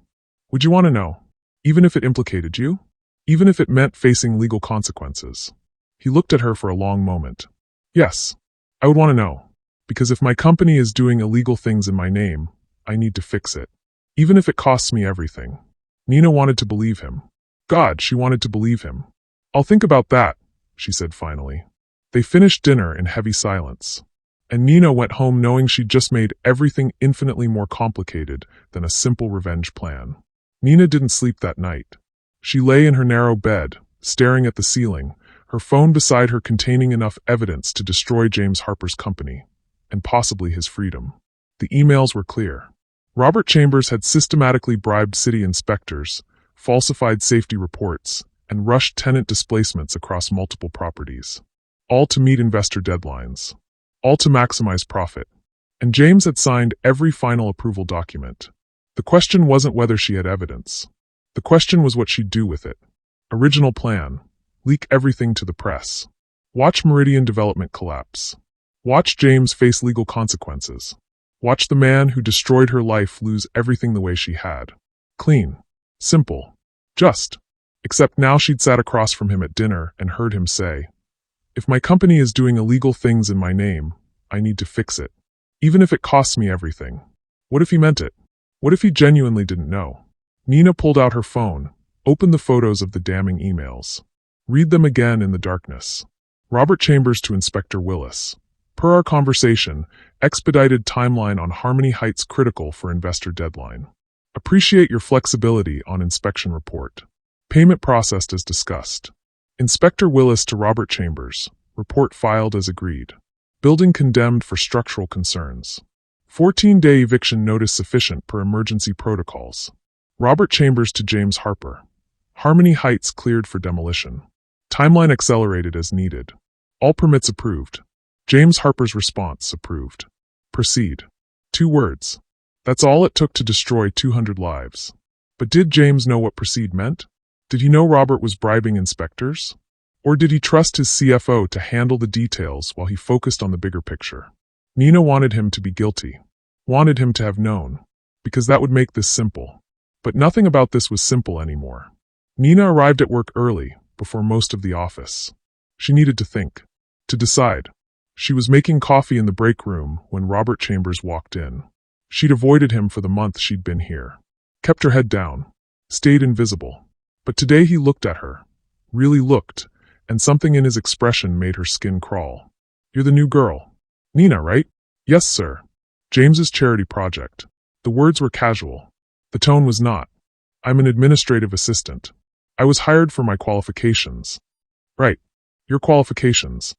would you want to know? Even if it implicated you? Even if it meant facing legal consequences? He looked at her for a long moment. Yes, I would want to know. Because if my company is doing illegal things in my name, I need to fix it. Even if it costs me everything. Nina wanted to believe him. God, she wanted to believe him. I'll think about that, she said finally. They finished dinner in heavy silence. And Nina went home knowing she'd just made everything infinitely more complicated than a simple revenge plan. Nina didn't sleep that night. She lay in her narrow bed, staring at the ceiling, her phone beside her containing enough evidence to destroy James Harper's company, and possibly his freedom. The emails were clear. Robert Chambers had systematically bribed city inspectors, falsified safety reports, and rushed tenant displacements across multiple properties. All to meet investor deadlines. All to maximize profit. And James had signed every final approval document. The question wasn't whether she had evidence. The question was what she'd do with it. Original plan. Leak everything to the press. Watch Meridian Development collapse. Watch James face legal consequences. Watch the man who destroyed her life lose everything the way she had. Clean. Simple. Just. Except now she'd sat across from him at dinner and heard him say, "If my company is doing illegal things in my name, I need to fix it. Even if it costs me everything." What if he meant it? What if he genuinely didn't know? Nina pulled out her phone, opened the photos of the damning emails. Read them again in the darkness. Robert Chambers to Inspector Willis. Per our conversation, expedited timeline on Harmony Heights critical for investor deadline. Appreciate your flexibility on inspection report. Payment processed as discussed. Inspector Willis to Robert Chambers. Report filed as agreed. Building condemned for structural concerns. 14-day eviction notice sufficient per emergency protocols. Robert Chambers to James Harper. Harmony Heights cleared for demolition. Timeline accelerated as needed. All permits approved. James Harper's response approved. Proceed. 2 words. That's all it took to destroy 200 lives. But did James know what proceed meant? Did he know Robert was bribing inspectors? Or did he trust his CFO to handle the details while he focused on the bigger picture? Nina wanted him to be guilty. Wanted him to have known. Because that would make this simple. But nothing about this was simple anymore. Nina arrived at work early, before most of the office. She needed to think. To decide. She was making coffee in the break room when Robert Chambers walked in. She'd avoided him for the month she'd been here. Kept her head down. Stayed invisible. But today he looked at her. Really looked. And something in his expression made her skin crawl. "You're the new girl. Nina, right?" "Yes, sir." "James's charity project." The words were casual. The tone was not. "I'm an administrative assistant. I was hired for my qualifications." "Right. Your qualifications."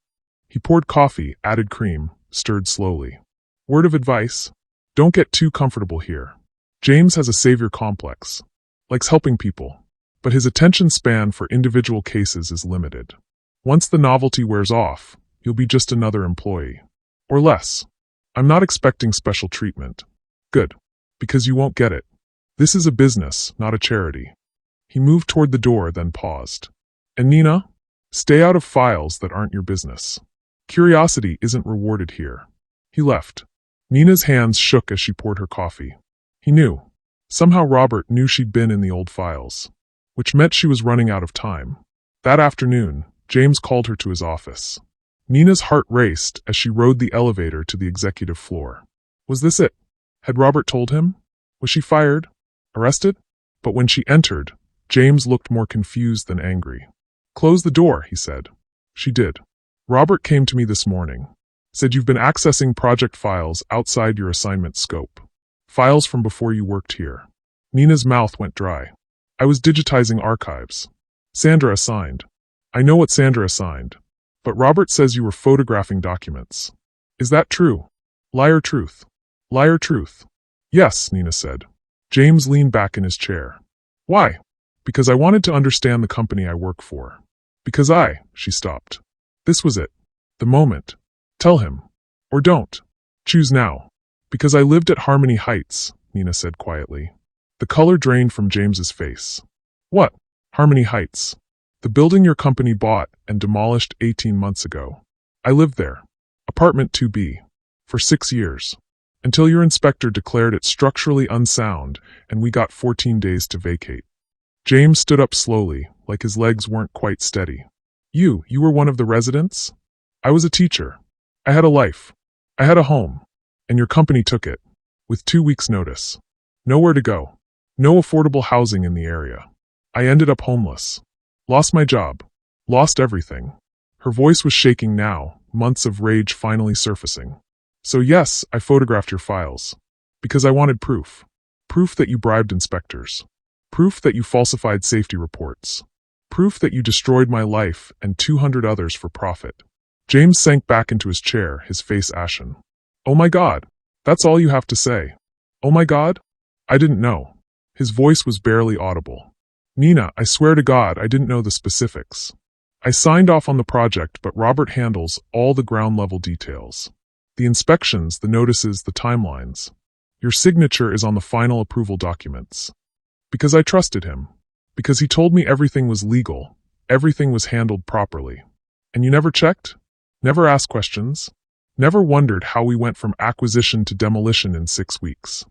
He poured coffee, added cream, stirred slowly. "Word of advice? Don't get too comfortable here. James has a savior complex. Likes helping people. But his attention span for individual cases is limited. Once the novelty wears off, you'll be just another employee. Or less. I'm not expecting special treatment." "Good. Because you won't get it. This is a business, not a charity." He moved toward the door, then paused. "And Nina? Stay out of files that aren't your business. Curiosity isn't rewarded here." He left. Nina's hands shook as she poured her coffee. He knew. Somehow Robert knew she'd been in the old files. Which meant she was running out of time. That afternoon, James called her to his office. Nina's heart raced as she rode the elevator to the executive floor. Was this it? Had Robert told him? Was she fired? Arrested? But when she entered, James looked more confused than angry. "Close the door," he said. She did. "Robert came to me this morning. Said you've been accessing project files outside your assignment scope. Files from before you worked here." Nina's mouth went dry. "I was digitizing archives. Sandra assigned." "I know what Sandra assigned. But Robert says you were photographing documents. Is that true?" "Liar truth." "Liar truth." "Yes," Nina said. James leaned back in his chair. "Why?" "Because I wanted to understand the company I work for." "Because she stopped. This was it. The moment. Tell him. Or don't. Choose now." "Because I lived at Harmony Heights," Nina said quietly. The color drained from James's face. "What? Harmony Heights?" "The building your company bought and demolished 18 months ago. I lived there. Apartment 2B. For 6 years. Until your inspector declared it structurally unsound and we got 14 days to vacate." James stood up slowly, like his legs weren't quite steady. You were one of the residents?" "I was a teacher. I had a life. I had a home. And your company took it. With 2 weeks' notice. Nowhere to go. No affordable housing in the area. I ended up homeless. Lost my job. Lost everything." Her voice was shaking now, months of rage finally surfacing. "So yes, I photographed your files. Because I wanted proof. Proof that you bribed inspectors. Proof that you falsified safety reports. Proof that you destroyed my life and 200 others for profit." James sank back into his chair, his face ashen. "Oh my God. That's all you have to say. Oh my God? I didn't know." His voice was barely audible. "Nina, I swear to God I didn't know the specifics. I signed off on the project, but Robert handles all the ground-level details. The inspections, the notices, the timelines. Your signature is on the final approval documents. Because I trusted him. Because he told me everything was legal, Everything was handled properly. And you never checked? Never asked questions? Never wondered how we went from acquisition to demolition in 6 weeks?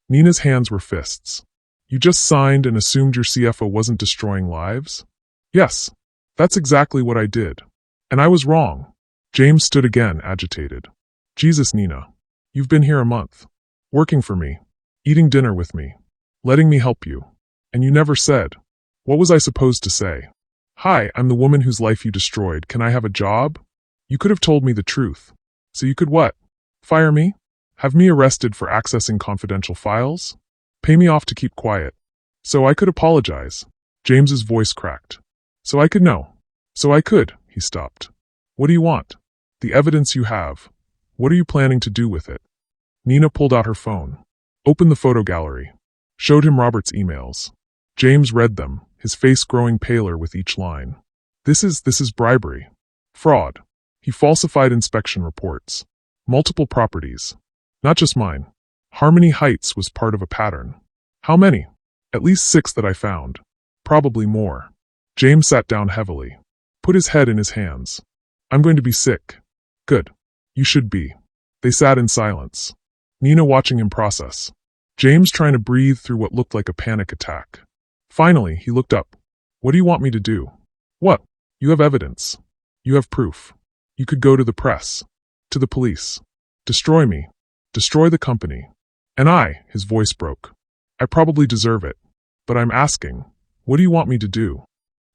Nina's hands were fists. You just signed and assumed your CFO wasn't destroying lives? Yes, that's exactly what I did. And I was wrong. James stood again, agitated. Jesus, Nina. You've been here a month. Working for me. Eating dinner with me. Letting me help you. And you never said. What was I supposed to say? Hi, I'm the woman whose life you destroyed. Can I have a job? You could have told me the truth. So you could what? Fire me? Have me arrested for accessing confidential files? Pay me off to keep quiet. So I could apologize. James's voice cracked. So I could know. So I could. He stopped. What do you want? The evidence you have. What are you planning to do with it? Nina pulled out her phone. Opened the photo gallery. Showed him Robert's emails. James read them, his face growing paler with each line. This is bribery. Fraud. He falsified inspection reports. Multiple properties. Not just mine. Harmony Heights was part of a pattern. How many? At least 6 that I found. Probably more. James sat down heavily. Put his head in his hands. I'm going to be sick. Good. You should be. They sat in silence. Nina watching him process. James trying to breathe through what looked like a panic attack. Finally, he looked up. What do you want me to do? What? You have evidence. You have proof. You could go to the press. To the police. Destroy me. Destroy the company. And his voice broke. I probably deserve it. But I'm asking, what do you want me to do?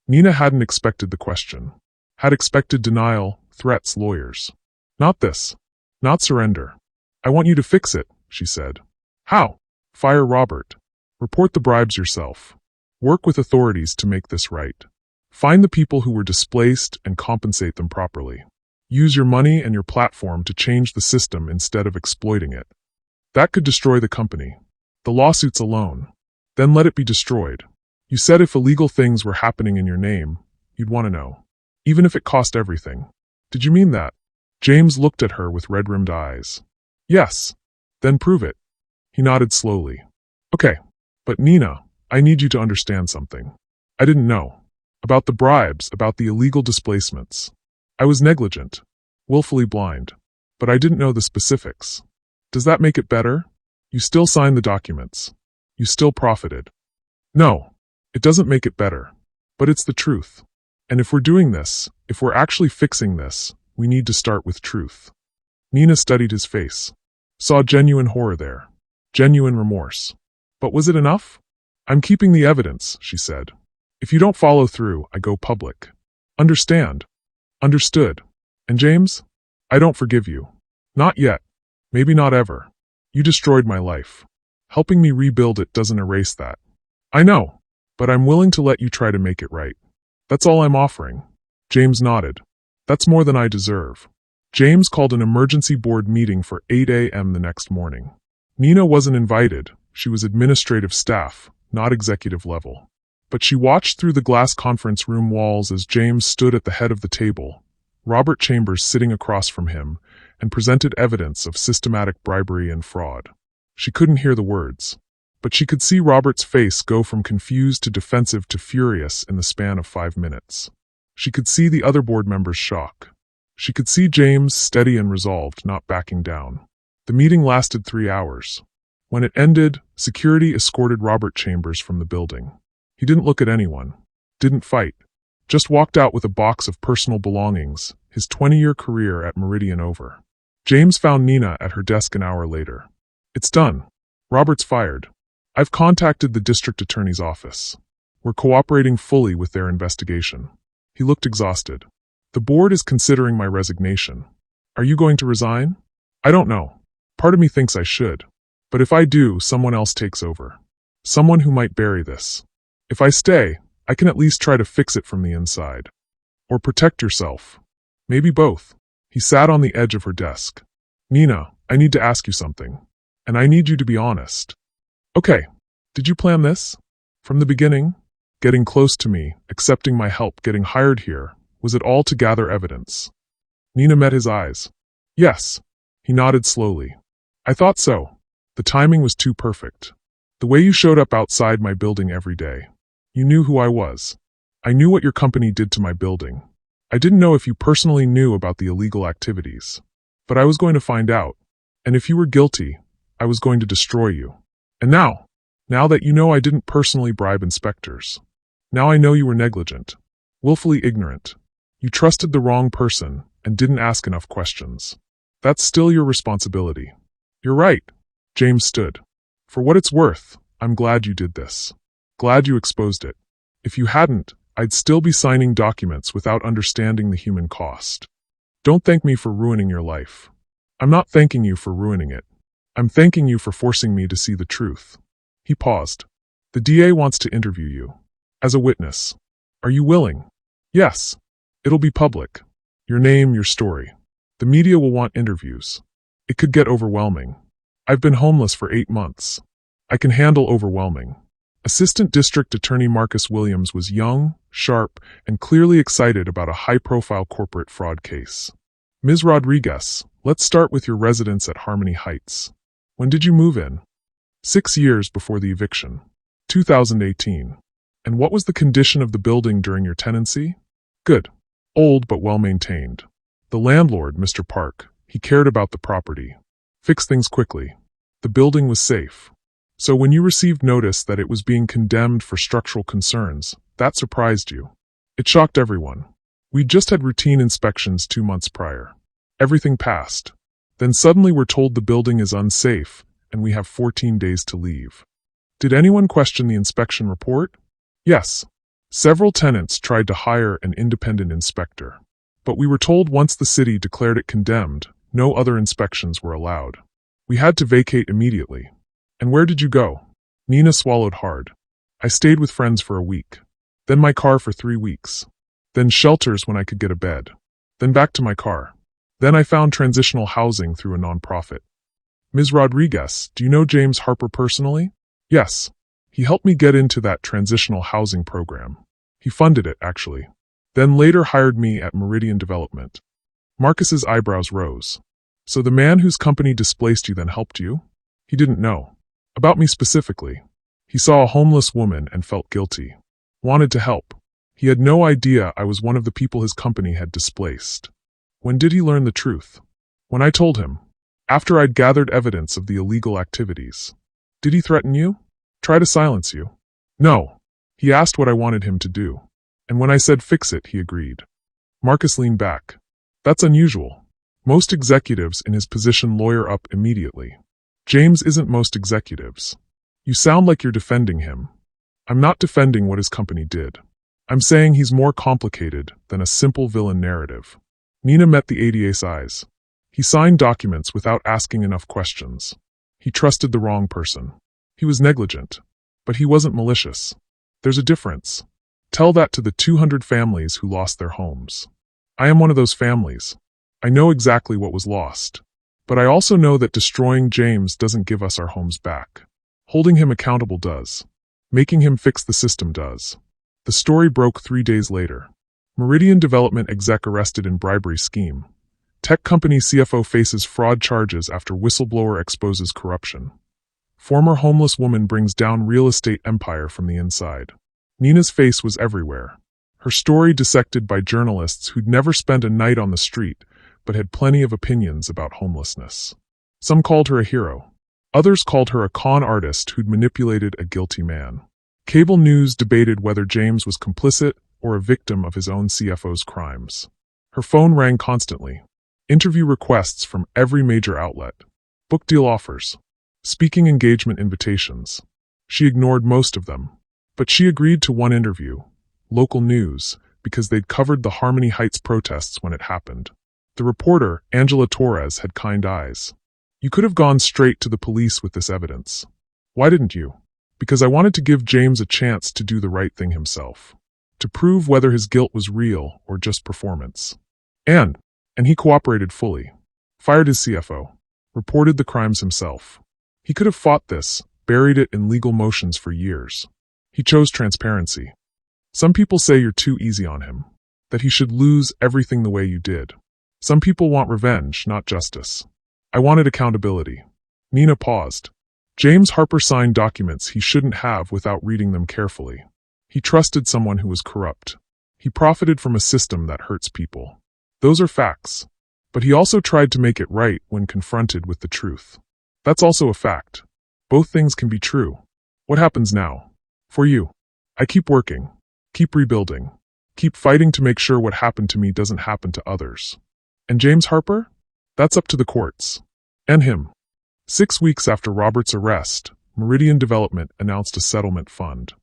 Nina hadn't expected the question. Had expected denial, threats, lawyers. Not this. Not surrender. I want you to fix it, she said. How? Fire Robert. Report the bribes yourself. Work with authorities to make this right. Find the people who were displaced and compensate them properly. Use your money and your platform to change the system instead of exploiting it. That could destroy the company. The lawsuits alone. Then let it be destroyed. You said if illegal things were happening in your name, you'd want to know. Even if it cost everything. Did you mean that? James looked at her with red-rimmed eyes. Yes. Then prove it. He nodded slowly. Okay. But Nina, I need you to understand something. I didn't know. About the bribes, about the illegal displacements. I was negligent. Willfully blind. But I didn't know the specifics. Does that make it better? You still signed the documents. You still profited. No. It doesn't make it better. But it's the truth. And if we're doing this, if we're actually fixing this, we need to start with truth. Nina studied his face. Saw genuine horror there. Genuine remorse. But was it enough? I'm keeping the evidence, she said. If you don't follow through, I go public. Understand? Understood. And James? I don't forgive you. Not yet. Maybe not ever. You destroyed my life. Helping me rebuild it doesn't erase that. I know. But I'm willing to let you try to make it right. That's all I'm offering. James nodded. That's more than I deserve. James called an emergency board meeting for 8 a.m. the next morning. Nina wasn't invited. She was administrative staff, not executive level. But she watched through the glass conference room walls as James stood at the head of the table, Robert Chambers sitting across from him, and presented evidence of systematic bribery and fraud. She couldn't hear the words, but she could see Robert's face go from confused to defensive to furious in the span of 5 minutes. She could see the other board members' shock. She could see James steady and resolved, not backing down. The meeting lasted 3 hours. When it ended, security escorted Robert Chambers from the building. He didn't look at anyone. Didn't fight. Just walked out with a box of personal belongings, his 20-year career at Meridian over. James found Nina at her desk an hour later. It's done. Robert's fired. I've contacted the district attorney's office. We're cooperating fully with their investigation. He looked exhausted. The board is considering my resignation. Are you going to resign? I don't know. Part of me thinks I should. But if I do, someone else takes over. Someone who might bury this. If I stay, I can at least try to fix it from the inside. Or protect yourself. Maybe both. He sat on the edge of her desk. Nina, I need to ask you something. And I need you to be honest. Okay. Did you plan this? From the beginning? Getting close to me, accepting my help, getting hired here, was it all to gather evidence? Nina met his eyes. Yes. He nodded slowly. I thought so. The timing was too perfect. The way you showed up outside my building every day. You knew who I was. I knew what your company did to my building. I didn't know if you personally knew about the illegal activities. But I was going to find out. And if you were guilty, I was going to destroy you. And now that you know I didn't personally bribe inspectors. Now I know you were negligent, willfully ignorant. You trusted the wrong person and didn't ask enough questions. That's still your responsibility. You're right. James stood. For what it's worth, I'm glad you did this. Glad you exposed it. If you hadn't, I'd still be signing documents without understanding the human cost. Don't thank me for ruining your life. I'm not thanking you for ruining it. I'm thanking you for forcing me to see the truth. He paused. The DA wants to interview you. As a witness. Are you willing? Yes. It'll be public. Your name, your story. The media will want interviews. It could get overwhelming. I've been homeless for 8 months. I can handle overwhelming. Assistant District Attorney Marcus Williams was young, sharp, and clearly excited about a high-profile corporate fraud case. Ms. Rodriguez, let's start with your residence at Harmony Heights. When did you move in? 6 years before the eviction. 2018. And what was the condition of the building during your tenancy? Good. Old but well-maintained. The landlord, Mr. Park, he cared about the property. Fixed things quickly. The building was safe. So when you received notice that it was being condemned for structural concerns, that surprised you. It shocked everyone. We'd just had routine inspections 2 months prior. Everything passed. Then suddenly we're told the building is unsafe, and we have 14 days to leave. Did anyone question the inspection report? Yes. Several tenants tried to hire an independent inspector. But we were told once the city declared it condemned, no other inspections were allowed. We had to vacate immediately. And where did you go? Nina swallowed hard. I stayed with friends for a week. Then my car for 3 weeks. Then shelters when I could get a bed. Then back to my car. Then I found transitional housing through a nonprofit. Ms. Rodriguez, do you know James Harper personally? Yes. He helped me get into that transitional housing program. He funded it, actually. Then later hired me at Meridian Development. Marcus's eyebrows rose. So the man whose company displaced you then helped you? He didn't know. About me specifically. He saw a homeless woman and felt guilty. Wanted to help. He had no idea I was one of the people his company had displaced. When did he learn the truth? When I told him. After I'd gathered evidence of the illegal activities. Did he threaten you? Try to silence you? No. He asked what I wanted him to do. And when I said fix it, he agreed. Marcus leaned back. That's unusual. Most executives in his position lawyer up immediately. James isn't most executives. You sound like you're defending him. I'm not defending what his company did. I'm saying he's more complicated than a simple villain narrative. Nina met the ADA's eyes. He signed documents without asking enough questions. He trusted the wrong person. He was negligent. But he wasn't malicious. There's a difference. Tell that to the 200 families who lost their homes. I am one of those families. I know exactly what was lost. But I also know that destroying James doesn't give us our homes back. Holding him accountable does. Making him fix the system does. The story broke 3 days later. Meridian Development exec arrested in bribery scheme. Tech company CFO faces fraud charges after whistleblower exposes corruption. Former homeless woman brings down real estate empire from the inside. Nina's face was everywhere. Her story dissected by journalists who'd never spent a night on the street, but had plenty of opinions about homelessness. Some called her a hero. Others called her a con artist who'd manipulated a guilty man. Cable news debated whether James was complicit or a victim of his own CFO's crimes. Her phone rang constantly. Interview requests from every major outlet. Book deal offers. Speaking engagement invitations. She ignored most of them. But she agreed to one interview. Local news, because they'd covered the Harmony Heights protests when it happened. The reporter, Angela Torres, had kind eyes. You could have gone straight to the police with this evidence. Why didn't you? Because I wanted to give James a chance to do the right thing himself. To prove whether his guilt was real or just performance. And he cooperated fully. Fired his CFO. Reported the crimes himself. He could have fought this, buried it in legal motions for years. He chose transparency. Some people say you're too easy on him. That he should lose everything the way you did. Some people want revenge, not justice. I wanted accountability. Nina paused. James Harper signed documents he shouldn't have without reading them carefully. He trusted someone who was corrupt. He profited from a system that hurts people. Those are facts. But he also tried to make it right when confronted with the truth. That's also a fact. Both things can be true. What happens now? For you. I keep working. Keep rebuilding. Keep fighting to make sure what happened to me doesn't happen to others. And James Harper? That's up to the courts. And him. 6 weeks after Robert's arrest, Meridian Development announced a settlement fund.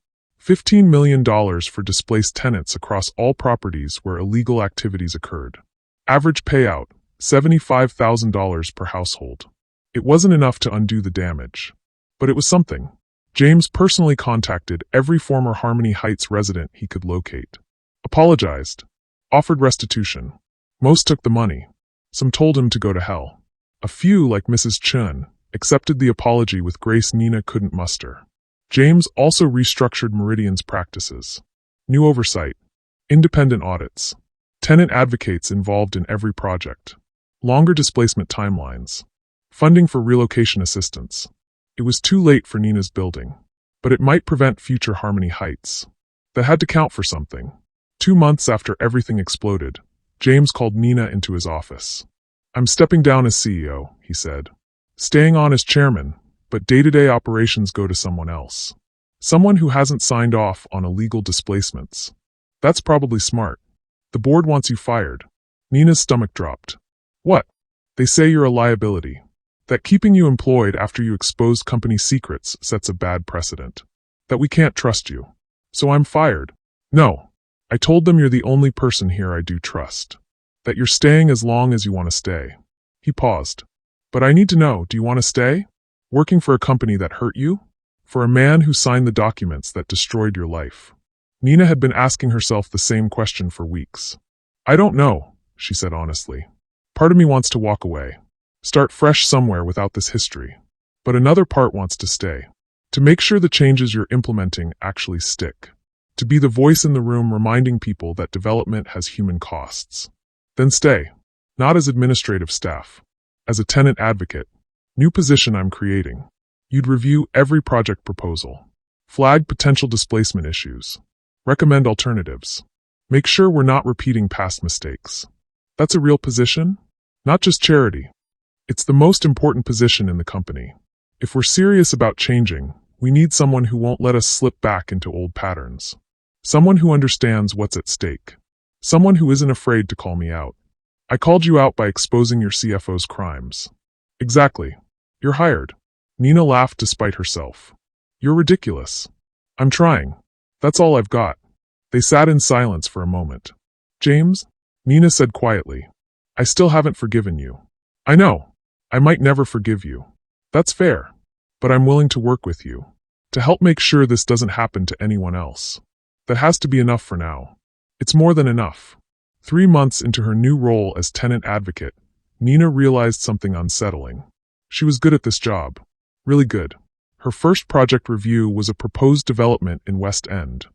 $15 million for displaced tenants across all properties where illegal activities occurred. Average payout, $75,000 per household. It wasn't enough to undo the damage. But it was something. James personally contacted every former Harmony Heights resident he could locate. Apologized. Offered restitution. Most took the money. Some told him to go to hell. A few, like Mrs. Chun, accepted the apology with grace Nina couldn't muster. James also restructured Meridian's practices. New oversight. Independent audits. Tenant advocates involved in every project. Longer displacement timelines. Funding for relocation assistance. It was too late for Nina's building. But it might prevent future Harmony Heights. That had to count for something. 2 months after everything exploded, James called Nina into his office. I'm stepping down as CEO, he said. Staying on as chairman, but day-to-day operations go to someone else. Someone who hasn't signed off on illegal displacements. That's probably smart. The board wants you fired. Nina's stomach dropped. What? They say you're a liability. That keeping you employed after you exposed company secrets sets a bad precedent. That we can't trust you. So I'm fired. No. I told them you're the only person here I do trust. That you're staying as long as you want to stay. He paused. But I need to know, do you want to stay? Working for a company that hurt you? For a man who signed the documents that destroyed your life? Nina had been asking herself the same question for weeks. I don't know, she said honestly. Part of me wants to walk away. Start fresh somewhere without this history. But another part wants to stay. To make sure the changes you're implementing actually stick. To be the voice in the room reminding people that development has human costs. Then stay. Not as administrative staff. As a tenant advocate. New position I'm creating. You'd review every project proposal. Flag potential displacement issues. Recommend alternatives. Make sure we're not repeating past mistakes. That's a real position? Not just charity. It's the most important position in the company. If we're serious about changing, we need someone who won't let us slip back into old patterns. Someone who understands what's at stake. Someone who isn't afraid to call me out. I called you out by exposing your CFO's crimes. Exactly. You're hired. Nina laughed despite herself. You're ridiculous. I'm trying. That's all I've got. They sat in silence for a moment. James? Nina said quietly. I still haven't forgiven you. I know. I might never forgive you. That's fair. But I'm willing to work with you. To help make sure this doesn't happen to anyone else. That has to be enough for now. It's more than enough. 3 months into her new role as tenant advocate, Nina realized something unsettling. She was good at this job. Really good. Her first project review was a proposed development in West End,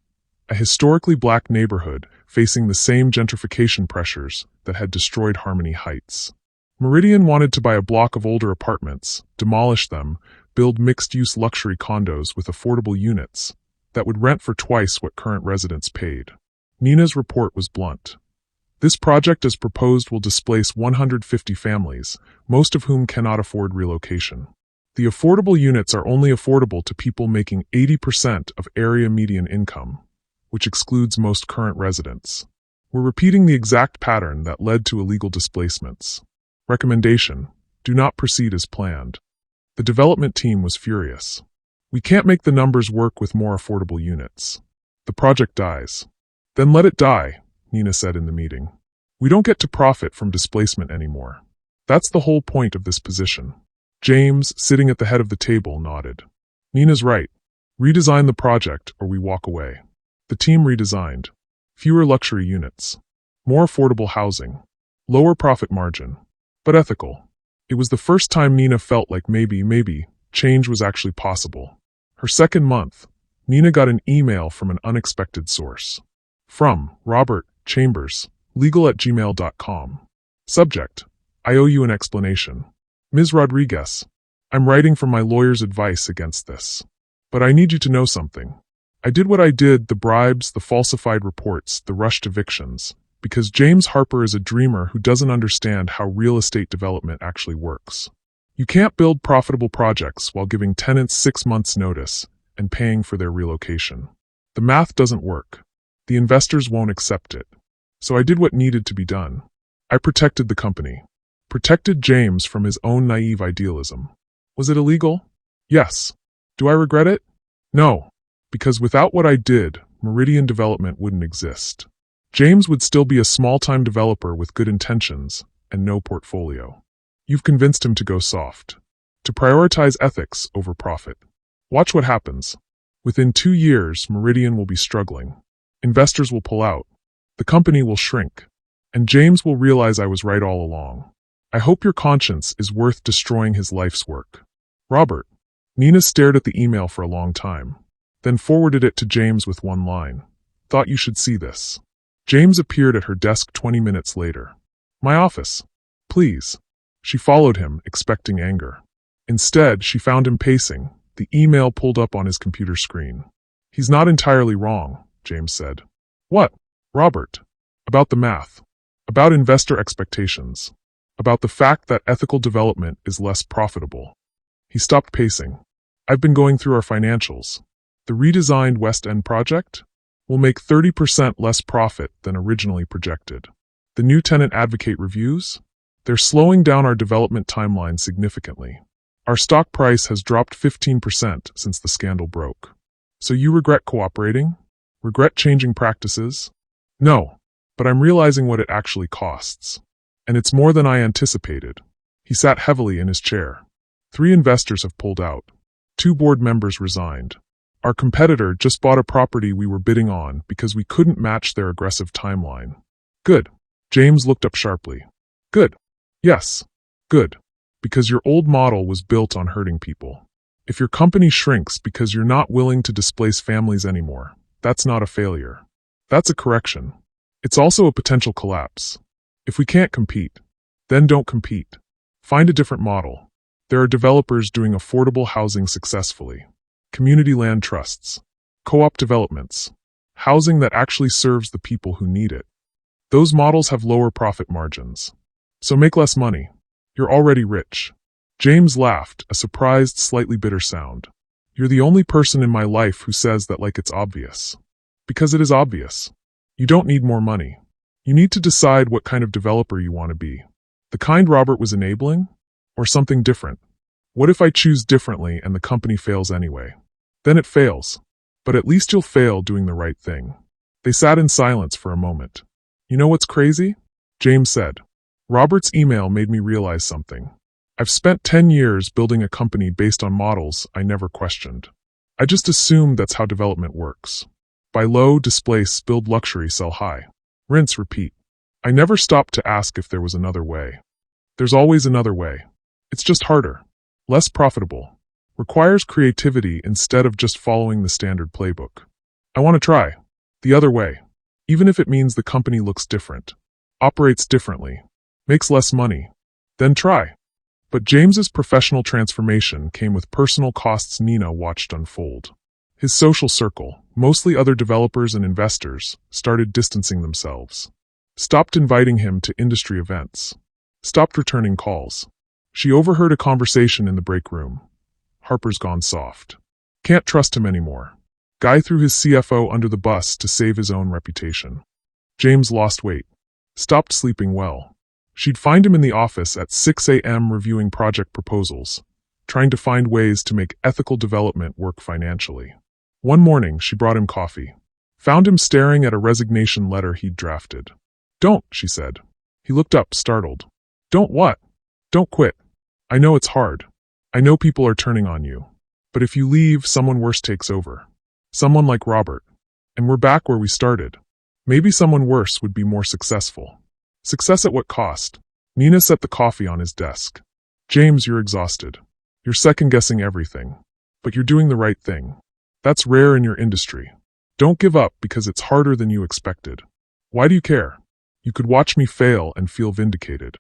a historically black neighborhood facing the same gentrification pressures that had destroyed Harmony Heights. Meridian wanted to buy a block of older apartments, demolish them, build mixed-use luxury condos with affordable units that would rent for twice what current residents paid. Nina's report was blunt. This project as proposed will displace 150 families, most of whom cannot afford relocation. The affordable units are only affordable to people making 80% of area median income, which excludes most current residents. We're repeating the exact pattern that led to illegal displacements. Recommendation: do not proceed as planned. The development team was furious. We can't make the numbers work with more affordable units. The project dies. Then let it die, Nina said in the meeting. We don't get to profit from displacement anymore. That's the whole point of this position. James, sitting at the head of the table, nodded. Nina's right. Redesign the project or we walk away. The team redesigned. Fewer luxury units. More affordable housing. Lower profit margin. But ethical. It was the first time Nina felt like maybe, change was actually possible. Her second month, Nina got an email from an unexpected source. From Robert Chambers, legal@gmail.com. Subject: I owe you an explanation. Ms. Rodriguez, I'm writing for my lawyer's advice against this. But I need you to know something. I did what I did, the bribes, the falsified reports, the rushed evictions, because James Harper is a dreamer who doesn't understand how real estate development actually works. You can't build profitable projects while giving tenants 6 months' notice and paying for their relocation. The math doesn't work. The investors won't accept it. So I did what needed to be done. I protected the company. Protected James from his own naive idealism. Was it illegal? Yes. Do I regret it? No. Because without what I did, Meridian Development wouldn't exist. James would still be a small-time developer with good intentions and no portfolio. You've convinced him to go soft. To prioritize ethics over profit. Watch what happens. Within 2 years, Meridian will be struggling. Investors will pull out. The company will shrink. And James will realize I was right all along. I hope your conscience is worth destroying his life's work. Robert. Nina stared at the email for a long time, then forwarded it to James with one line. Thought you should see this. James appeared at her desk 20 minutes later. My office. Please. She followed him, expecting anger. Instead, she found him pacing, the email pulled up on his computer screen. He's not entirely wrong, James said. What? Robert. About the math. About investor expectations. About the fact that ethical development is less profitable. He stopped pacing. I've been going through our financials. The redesigned West End project will make 30% less profit than originally projected. The new tenant advocate reviews? They're slowing down our development timeline significantly. Our stock price has dropped 15% since the scandal broke. So you regret cooperating? Regret changing practices? No, but I'm realizing what it actually costs. And it's more than I anticipated. He sat heavily in his chair. 3 investors have pulled out. 2 board members resigned. Our competitor just bought a property we were bidding on because we couldn't match their aggressive timeline. Good. James looked up sharply. Good. Yes. Good. Because your old model was built on hurting people. If your company shrinks because you're not willing to displace families anymore, that's not a failure. That's a correction. It's also a potential collapse. If we can't compete, then don't compete. Find a different model. There are developers doing affordable housing successfully. Community land trusts. Co-op developments. Housing that actually serves the people who need it. Those models have lower profit margins. So make less money. You're already rich. James laughed, a surprised, slightly bitter sound. You're the only person in my life who says that like it's obvious. Because it is obvious. You don't need more money. You need to decide what kind of developer you want to be. The kind Robert was enabling? Or something different? What if I choose differently and the company fails anyway? Then it fails. But at least you'll fail doing the right thing. They sat in silence for a moment. You know what's crazy? James said. Robert's email made me realize something. I've spent 10 years building a company based on models I never questioned. I just assumed that's how development works. Buy low, displace, build luxury, sell high. Rinse, repeat. I never stopped to ask if there was another way. There's always another way. It's just harder. Less profitable. Requires creativity instead of just following the standard playbook. I want to try. The other way. Even if it means the company looks different. Operates differently. Makes less money. Then try. But James's professional transformation came with personal costs Nina watched unfold. His social circle, mostly other developers and investors, started distancing themselves. Stopped inviting him to industry events. Stopped returning calls. She overheard a conversation in the break room. Harper's gone soft. Can't trust him anymore. Guy threw his CFO under the bus to save his own reputation. James lost weight. Stopped sleeping well. She'd find him in the office at 6 a.m. reviewing project proposals, trying to find ways to make ethical development work financially. One morning, she brought him coffee. Found him staring at a resignation letter he'd drafted. Don't, she said. He looked up, startled. Don't what? Don't quit. I know it's hard. I know people are turning on you. But if you leave, someone worse takes over. Someone like Robert. And we're back where we started. Maybe someone worse would be more successful. Success at what cost? Nina set the coffee on his desk. James, you're exhausted. You're second-guessing everything. But you're doing the right thing. That's rare in your industry. Don't give up because it's harder than you expected. Why do you care? You could watch me fail and feel vindicated.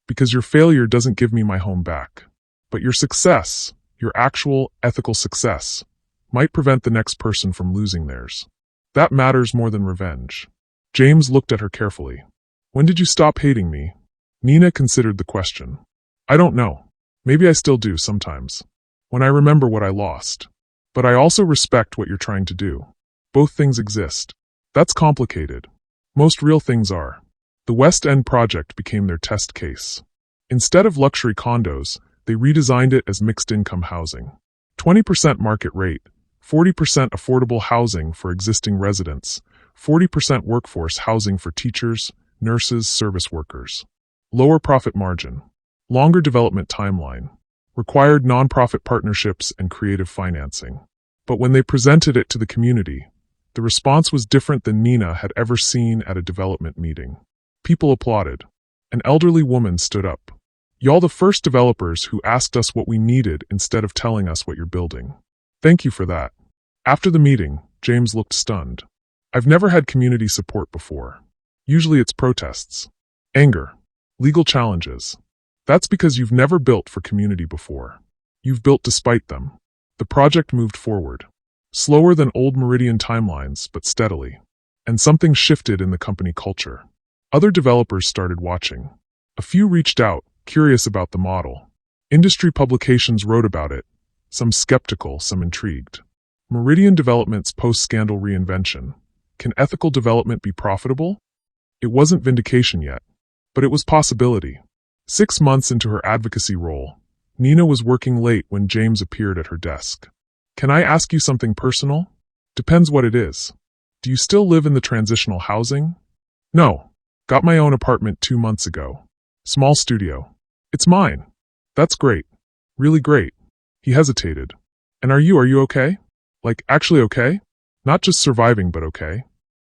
Because your failure doesn't give me my home back. But your success, your actual ethical success, might prevent the next person from losing theirs. That matters more than revenge. James looked at her carefully. When did you stop hating me? Nina considered the question. I don't know. Maybe I still do sometimes. When I remember what I lost. But I also respect what you're trying to do. Both things exist. That's complicated. Most real things are. The West End project became their test case. Instead of luxury condos, they redesigned it as mixed-income housing. 20% market rate, 40% affordable housing for existing residents, 40% workforce housing for teachers, nurses, service workers. Lower profit margin. Longer development timeline. Required nonprofit partnerships and creative financing. But when they presented it to the community, the response was different than Nina had ever seen at a development meeting. People applauded. An elderly woman stood up. Y'all the first developers who asked us what we needed instead of telling us what you're building. Thank you for that. After the meeting, James looked stunned. I've never had community support before. Usually it's protests. Anger. Legal challenges. That's because you've never built for community before. You've built despite them. The project moved forward. Slower than old Meridian timelines, but steadily. And something shifted in the company culture. Other developers started watching. A few reached out, curious about the model. Industry publications wrote about it, some skeptical, some intrigued. Meridian Development's post-scandal reinvention. Can ethical development be profitable? It wasn't vindication yet, but it was possibility. 6 months into her advocacy role, Nina was working late when James appeared at her desk. Can I ask you something personal? Depends what it is. Do you still live in the transitional housing? No. Got my own apartment 2 months ago. Small studio. It's mine. That's great. Really great. He hesitated. And are you okay? Like, actually okay? Not just surviving, but okay?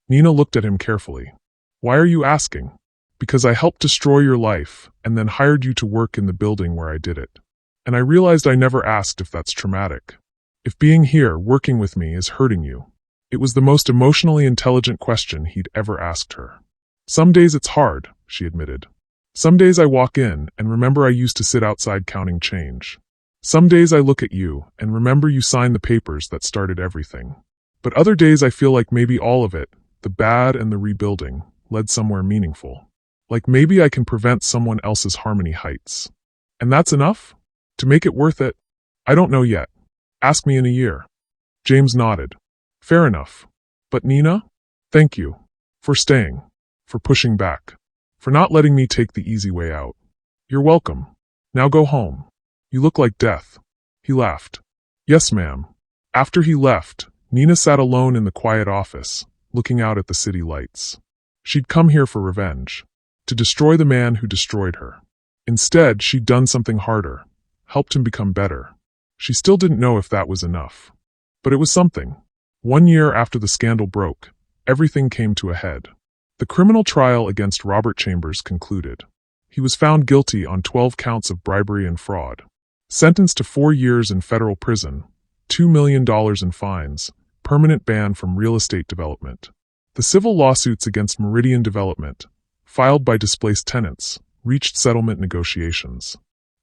Nina looked at him carefully. Why are you asking? Because I helped destroy your life, and then hired you to work in the building where I did it. And I realized I never asked if that's traumatic. If being here, working with me, is hurting you. It was the most emotionally intelligent question he'd ever asked her. Some days it's hard, she admitted. Some days I walk in and remember I used to sit outside counting change. Some days I look at you and remember you signed the papers that started everything. But other days I feel like maybe all of it, the bad and the rebuilding, led somewhere meaningful. Like maybe I can prevent someone else's Harmony Heights. And that's enough? To make it worth it? I don't know yet. Ask me in a year. James nodded. Fair enough. But Nina? Thank you. For staying. For pushing back. For not letting me take the easy way out. You're welcome. Now go home. You look like death. He laughed. Yes, ma'am. After he left, Nina sat alone in the quiet office, looking out at the city lights. She'd come here for revenge. To destroy the man who destroyed her. Instead, she'd done something harder. Helped him become better. She still didn't know if that was enough. But it was something. 1 year after the scandal broke, everything came to a head. The criminal trial against Robert Chambers concluded. He was found guilty on 12 counts of bribery and fraud. Sentenced to 4 years in federal prison, $2 million in fines, permanent ban from real estate development. The civil lawsuits against Meridian Development, filed by displaced tenants, reached settlement negotiations.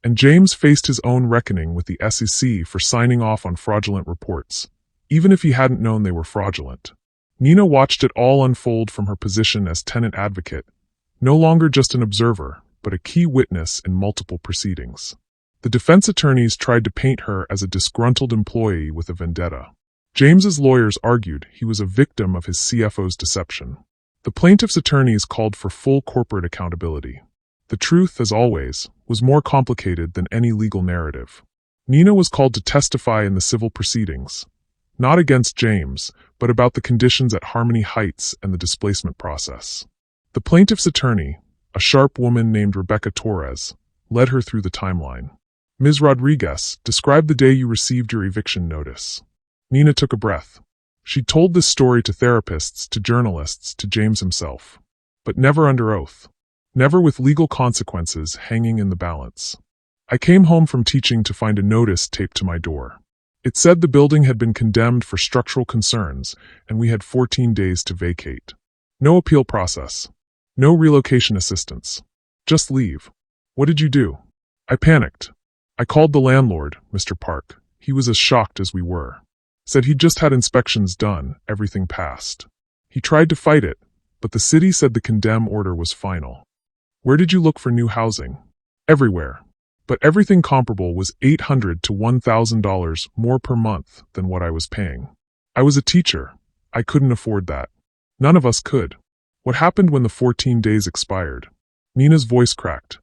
And James faced his own reckoning with the SEC for signing off on fraudulent reports, even if he hadn't known they were fraudulent. Nina watched it all unfold from her position as tenant advocate, no longer just an observer, but a key witness in multiple proceedings. The defense attorneys tried to paint her as a disgruntled employee with a vendetta. James's lawyers argued he was a victim of his CFO's deception. The plaintiff's attorneys called for full corporate accountability. The truth, as always, was more complicated than any legal narrative. Nina was called to testify in the civil proceedings, not against James, but about the conditions at Harmony Heights and the displacement process. The plaintiff's attorney, a sharp woman named Rebecca Torres, led her through the timeline. Ms. Rodriguez, describe the day you received your eviction notice. Nina took a breath. She'd told this story to therapists, to journalists, to James himself. But never under oath. Never with legal consequences hanging in the balance. I came home from teaching to find a notice taped to my door. It said the building had been condemned for structural concerns, and we had 14 days to vacate. No appeal process. No relocation assistance. Just leave. What did you do? I panicked. I called the landlord, Mr. Park. He was as shocked as we were. Said he'd just had inspections done, everything passed. He tried to fight it, but the city said the condemn order was final. Where did you look for new housing? Everywhere. But everything comparable was $800 to $1,000 more per month than what I was paying. I was a teacher. I couldn't afford that. None of us could. What happened when the 14 days expired? Nina's voice cracked.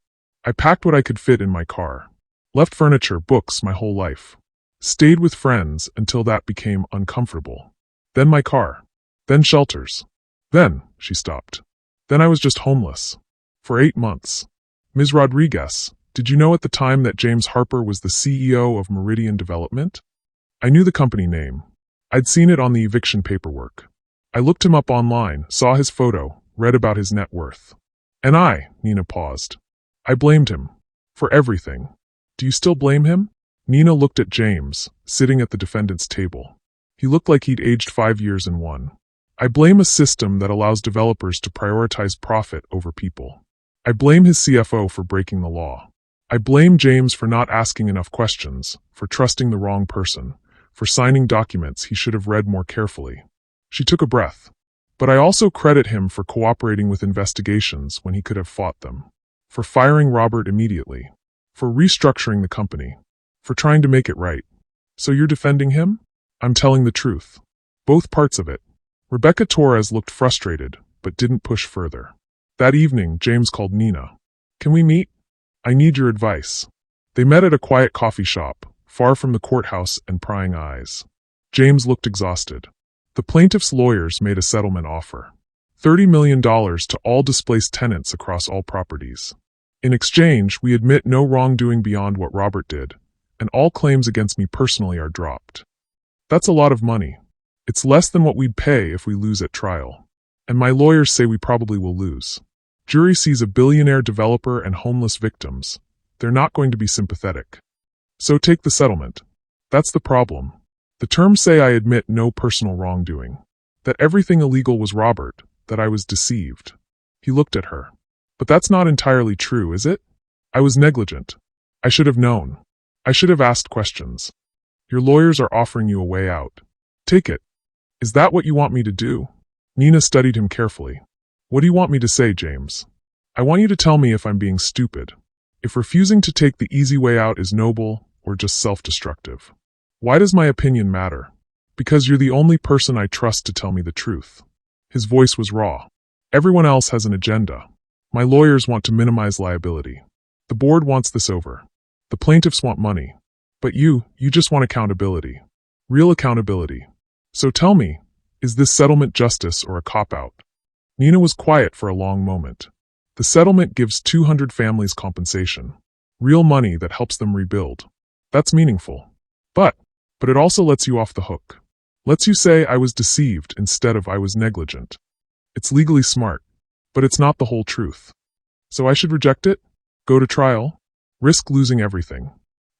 I packed what I could fit in my car. Left furniture, books, my whole life. Stayed with friends until that became uncomfortable. Then my car. Then shelters. Then, she stopped. Then I was just homeless. For 8 months. Ms. Rodriguez, did you know at the time that James Harper was the CEO of Meridian Development? I knew the company name. I'd seen it on the eviction paperwork. I looked him up online, saw his photo, read about his net worth. And Nina paused. I blamed him. For everything. Do you still blame him? Nina looked at James, sitting at the defendant's table. He looked like he'd aged 5 years in one. I blame a system that allows developers to prioritize profit over people. I blame his CFO for breaking the law. I blame James for not asking enough questions, for trusting the wrong person, for signing documents he should have read more carefully. She took a breath. But I also credit him for cooperating with investigations when he could have fought them, for firing Robert immediately, for restructuring the company, for trying to make it right. So you're defending him? I'm telling the truth. Both parts of it. Rebecca Torres looked frustrated, but didn't push further. That evening, James called Nina. Can we meet? I need your advice. They met at a quiet coffee shop, far from the courthouse and prying eyes. James looked exhausted. The plaintiff's lawyers made a settlement offer. $30 million to all displaced tenants across all properties. In exchange, we admit no wrongdoing beyond what Robert did, and all claims against me personally are dropped. That's a lot of money. It's less than what we'd pay if we lose at trial. And my lawyers say we probably will lose. Jury sees a billionaire developer and homeless victims. They're not going to be sympathetic. So take the settlement. That's the problem. The terms say I admit no personal wrongdoing. That everything illegal was Robert, that I was deceived. He looked at her. But that's not entirely true, is it? I was negligent. I should have known. I should have asked questions. Your lawyers are offering you a way out. Take it. Is that what you want me to do? Nina studied him carefully. What do you want me to say, James? I want you to tell me if I'm being stupid. If refusing to take the easy way out is noble or just self-destructive. Why does my opinion matter? Because you're the only person I trust to tell me the truth. His voice was raw. Everyone else has an agenda. My lawyers want to minimize liability. The board wants this over. The plaintiffs want money. But you just want accountability. Real accountability. So tell me, is this settlement justice or a cop-out? Nina was quiet for a long moment. The settlement gives 200 families compensation. Real money that helps them rebuild. That's meaningful. But it also lets you off the hook. Lets you say I was deceived instead of I was negligent. It's legally smart, but it's not the whole truth. So I should reject it? Go to trial? Risk losing everything?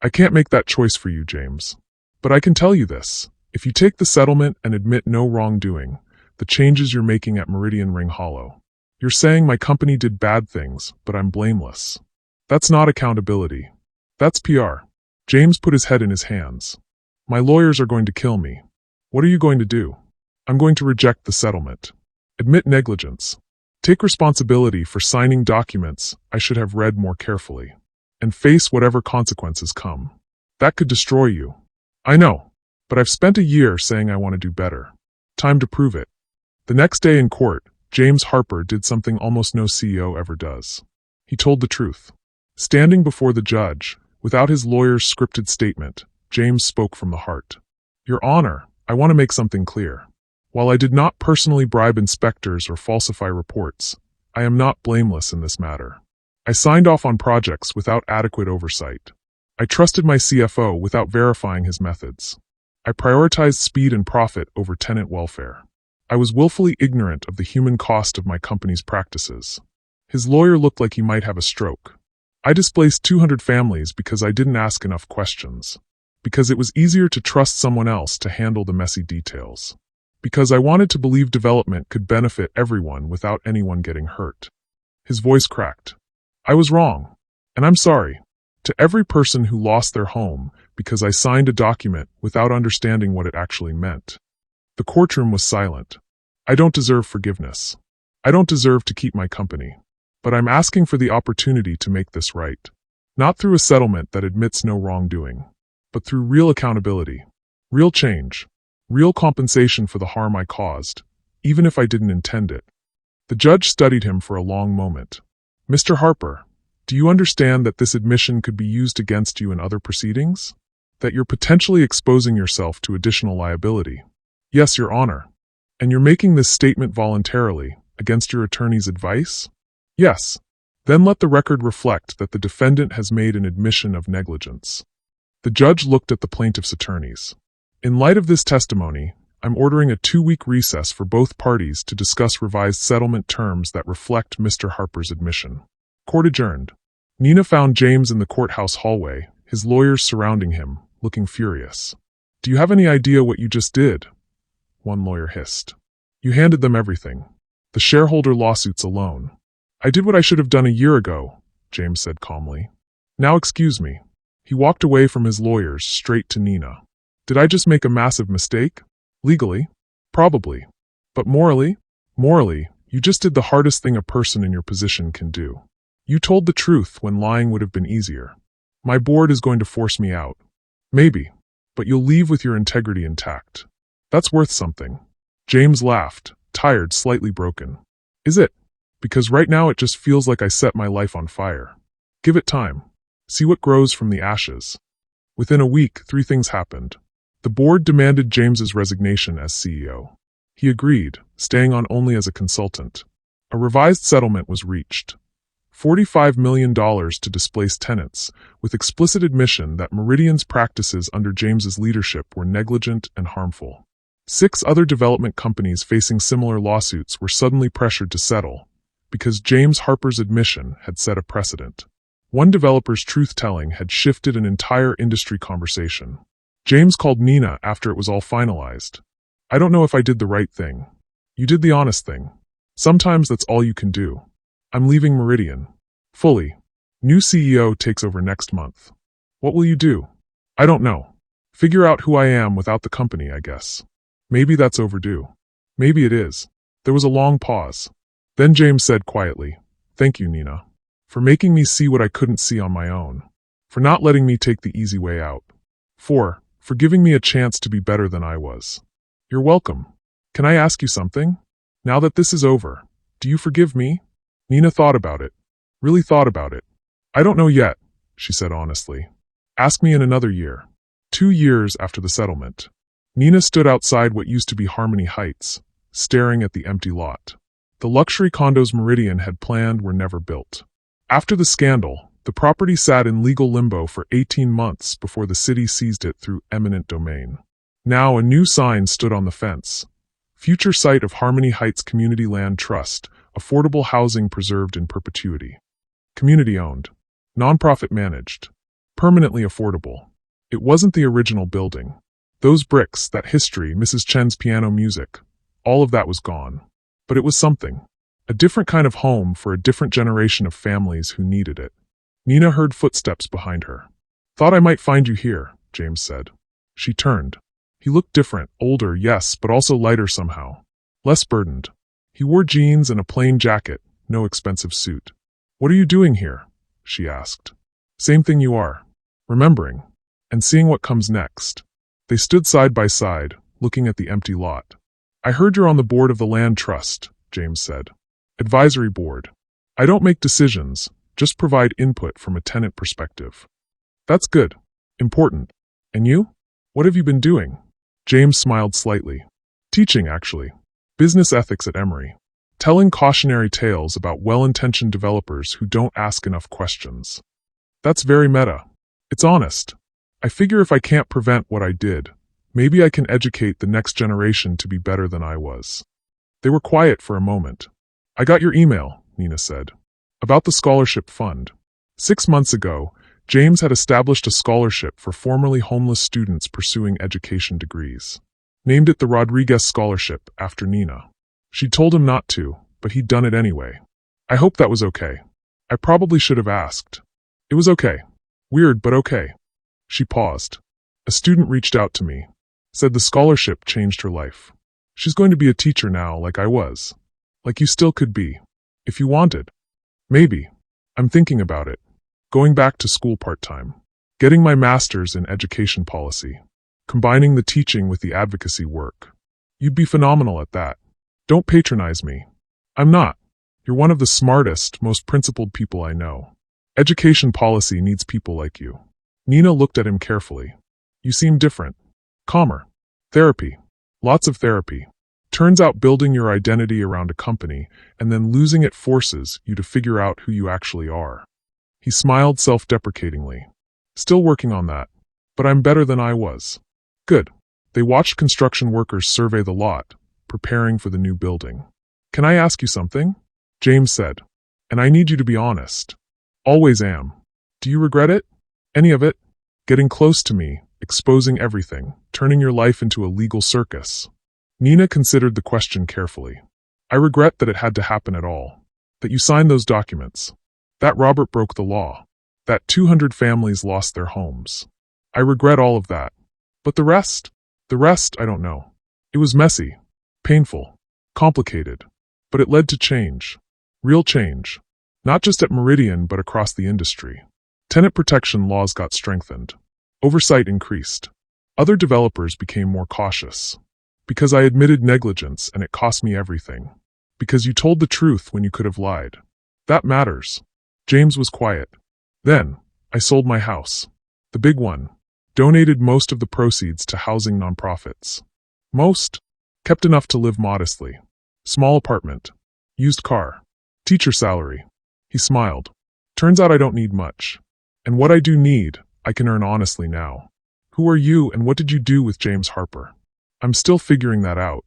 I can't make that choice for you, James. But I can tell you this. If you take the settlement and admit no wrongdoing, the changes you're making at Meridian ring hollow. You're saying my company did bad things, but I'm blameless. That's not accountability. That's PR. James put his head in his hands. My lawyers are going to kill me. What are you going to do? I'm going to reject the settlement. Admit negligence. Take responsibility for signing documents I should have read more carefully. And face whatever consequences come. That could destroy you. I know. But I've spent a year saying I want to do better. Time to prove it. The next day in court, James Harper did something almost no CEO ever does. He told the truth. Standing before the judge, without his lawyer's scripted statement, James spoke from the heart. Your Honor, I want to make something clear. While I did not personally bribe inspectors or falsify reports, I am not blameless in this matter. I signed off on projects without adequate oversight. I trusted my CFO without verifying his methods. I prioritized speed and profit over tenant welfare. I was willfully ignorant of the human cost of my company's practices. His lawyer looked like he might have a stroke. I displaced 200 families because I didn't ask enough questions. Because it was easier to trust someone else to handle the messy details. Because I wanted to believe development could benefit everyone without anyone getting hurt. His voice cracked. I was wrong. And I'm sorry. To every person who lost their home, because I signed a document without understanding what it actually meant. The courtroom was silent. I don't deserve forgiveness. I don't deserve to keep my company. But I'm asking for the opportunity to make this right. Not through a settlement that admits no wrongdoing, but through real accountability, real change, real compensation for the harm I caused, even if I didn't intend it. The judge studied him for a long moment. Mr. Harper, do you understand that this admission could be used against you in other proceedings? That you're potentially exposing yourself to additional liability? Yes, Your Honor. And you're making this statement voluntarily, against your attorney's advice? Yes. Then let the record reflect that the defendant has made an admission of negligence. The judge looked at the plaintiff's attorneys. In light of this testimony, I'm ordering a 2-week recess for both parties to discuss revised settlement terms that reflect Mr. Harper's admission. Court adjourned. Nina found James in the courthouse hallway, his lawyers surrounding him, looking furious. Do you have any idea what you just did? One lawyer hissed. You handed them everything. The shareholder lawsuits alone. I did what I should have done a year ago, James said calmly. Now excuse me. He walked away from his lawyers straight to Nina. Did I just make a massive mistake? Legally? Probably. But morally? Morally, you just did the hardest thing a person in your position can do. You told the truth when lying would have been easier. My board is going to force me out. Maybe. But you'll leave with your integrity intact. That's worth something. James laughed, tired, slightly broken. Is it? Because right now it just feels like I set my life on fire. Give it time. See what grows from the ashes. Within a week, 3 things happened. The board demanded James's resignation as CEO. He agreed, staying on only as a consultant. A revised settlement was reached. $45 million to displace tenants, with explicit admission that Meridian's practices under James's leadership were negligent and harmful. 6 other development companies facing similar lawsuits were suddenly pressured to settle, because James Harper's admission had set a precedent. One developer's truth-telling had shifted an entire industry conversation. James called Nina after it was all finalized. I don't know if I did the right thing. You did the honest thing. Sometimes that's all you can do. I'm leaving Meridian. Fully. New CEO takes over next month. What will you do? I don't know. Figure out who I am without the company, I guess. Maybe that's overdue. Maybe it is. There was a long pause. Then James said quietly, Thank you, Nina. For making me see what I couldn't see on my own. For not letting me take the easy way out. For giving me a chance to be better than I was. You're welcome. Can I ask you something? Now that this is over, do you forgive me? Nina thought about it. Really thought about it. I don't know yet, she said honestly. Ask me in another year. 2 years after the settlement. Nina stood outside what used to be Harmony Heights, staring at the empty lot. The luxury condos Meridian had planned were never built. After the scandal, the property sat in legal limbo for 18 months before the city seized it through eminent domain. Now a new sign stood on the fence. Future site of Harmony Heights Community Land Trust, affordable housing preserved in perpetuity. Community-owned. Nonprofit managed. Permanently affordable. It wasn't the original building. Those bricks, that history, Mrs. Chen's piano music, all of that was gone. But it was something. A different kind of home for a different generation of families who needed it. Nina heard footsteps behind her. Thought I might find you here, James said. She turned. He looked different, older, yes, but also lighter somehow. Less burdened. He wore jeans and a plain jacket, no expensive suit. What are you doing here? She asked. Same thing you are. Remembering. And seeing what comes next. They stood side by side, looking at the empty lot. I heard you're on the board of the land trust, James said. Advisory board. I don't make decisions, just provide input from a tenant perspective. That's good. Important. And you? What have you been doing? James smiled slightly. Teaching, actually. Business ethics at Emory. Telling cautionary tales about well-intentioned developers who don't ask enough questions. That's very meta. It's honest. I figure if I can't prevent what I did, maybe I can educate the next generation to be better than I was. They were quiet for a moment. I got your email, Nina said. About the scholarship fund. 6 months ago, James had established a scholarship for formerly homeless students pursuing education degrees. Named it the Rodriguez Scholarship after Nina. She'd told him not to, but he'd done it anyway. I hope that was okay. I probably should have asked. It was okay. Weird, but okay. She paused. A student reached out to me, said the scholarship changed her life. She's going to be a teacher now, like I was. Like you still could be. If you wanted. Maybe. I'm thinking about it. Going back to school part-time. Getting my master's in education policy. Combining the teaching with the advocacy work. You'd be phenomenal at that. Don't patronize me. I'm not. You're one of the smartest, most principled people I know. Education policy needs people like you. Nina looked at him carefully. You seem different. Calmer. Therapy. Lots of therapy. Turns out building your identity around a company and then losing it forces you to figure out who you actually are. He smiled self-deprecatingly. Still working on that. But I'm better than I was. Good. They watched construction workers survey the lot, preparing for the new building. Can I ask you something? James said. And I need you to be honest. Always am. Do you regret it? Any of it? Getting close to me, exposing everything, turning your life into a legal circus. Nina considered the question carefully. I regret that it had to happen at all. That you signed those documents. That Robert broke the law. That 200 families lost their homes. I regret all of that. But the rest? The rest, I don't know. It was messy, painful, complicated. But it led to change. Real change. Not just at Meridian but across the industry. Tenant protection laws got strengthened. Oversight increased. Other developers became more cautious. Because I admitted negligence and it cost me everything. Because you told the truth when you could have lied. That matters. James was quiet. Then, I sold my house. The big one. Donated most of the proceeds to housing nonprofits. Most? Kept enough to live modestly. Small apartment. Used car. Teacher salary. He smiled. Turns out I don't need much. And what I do need, I can earn honestly now. Who are you and what did you do with James Harper? I'm still figuring that out.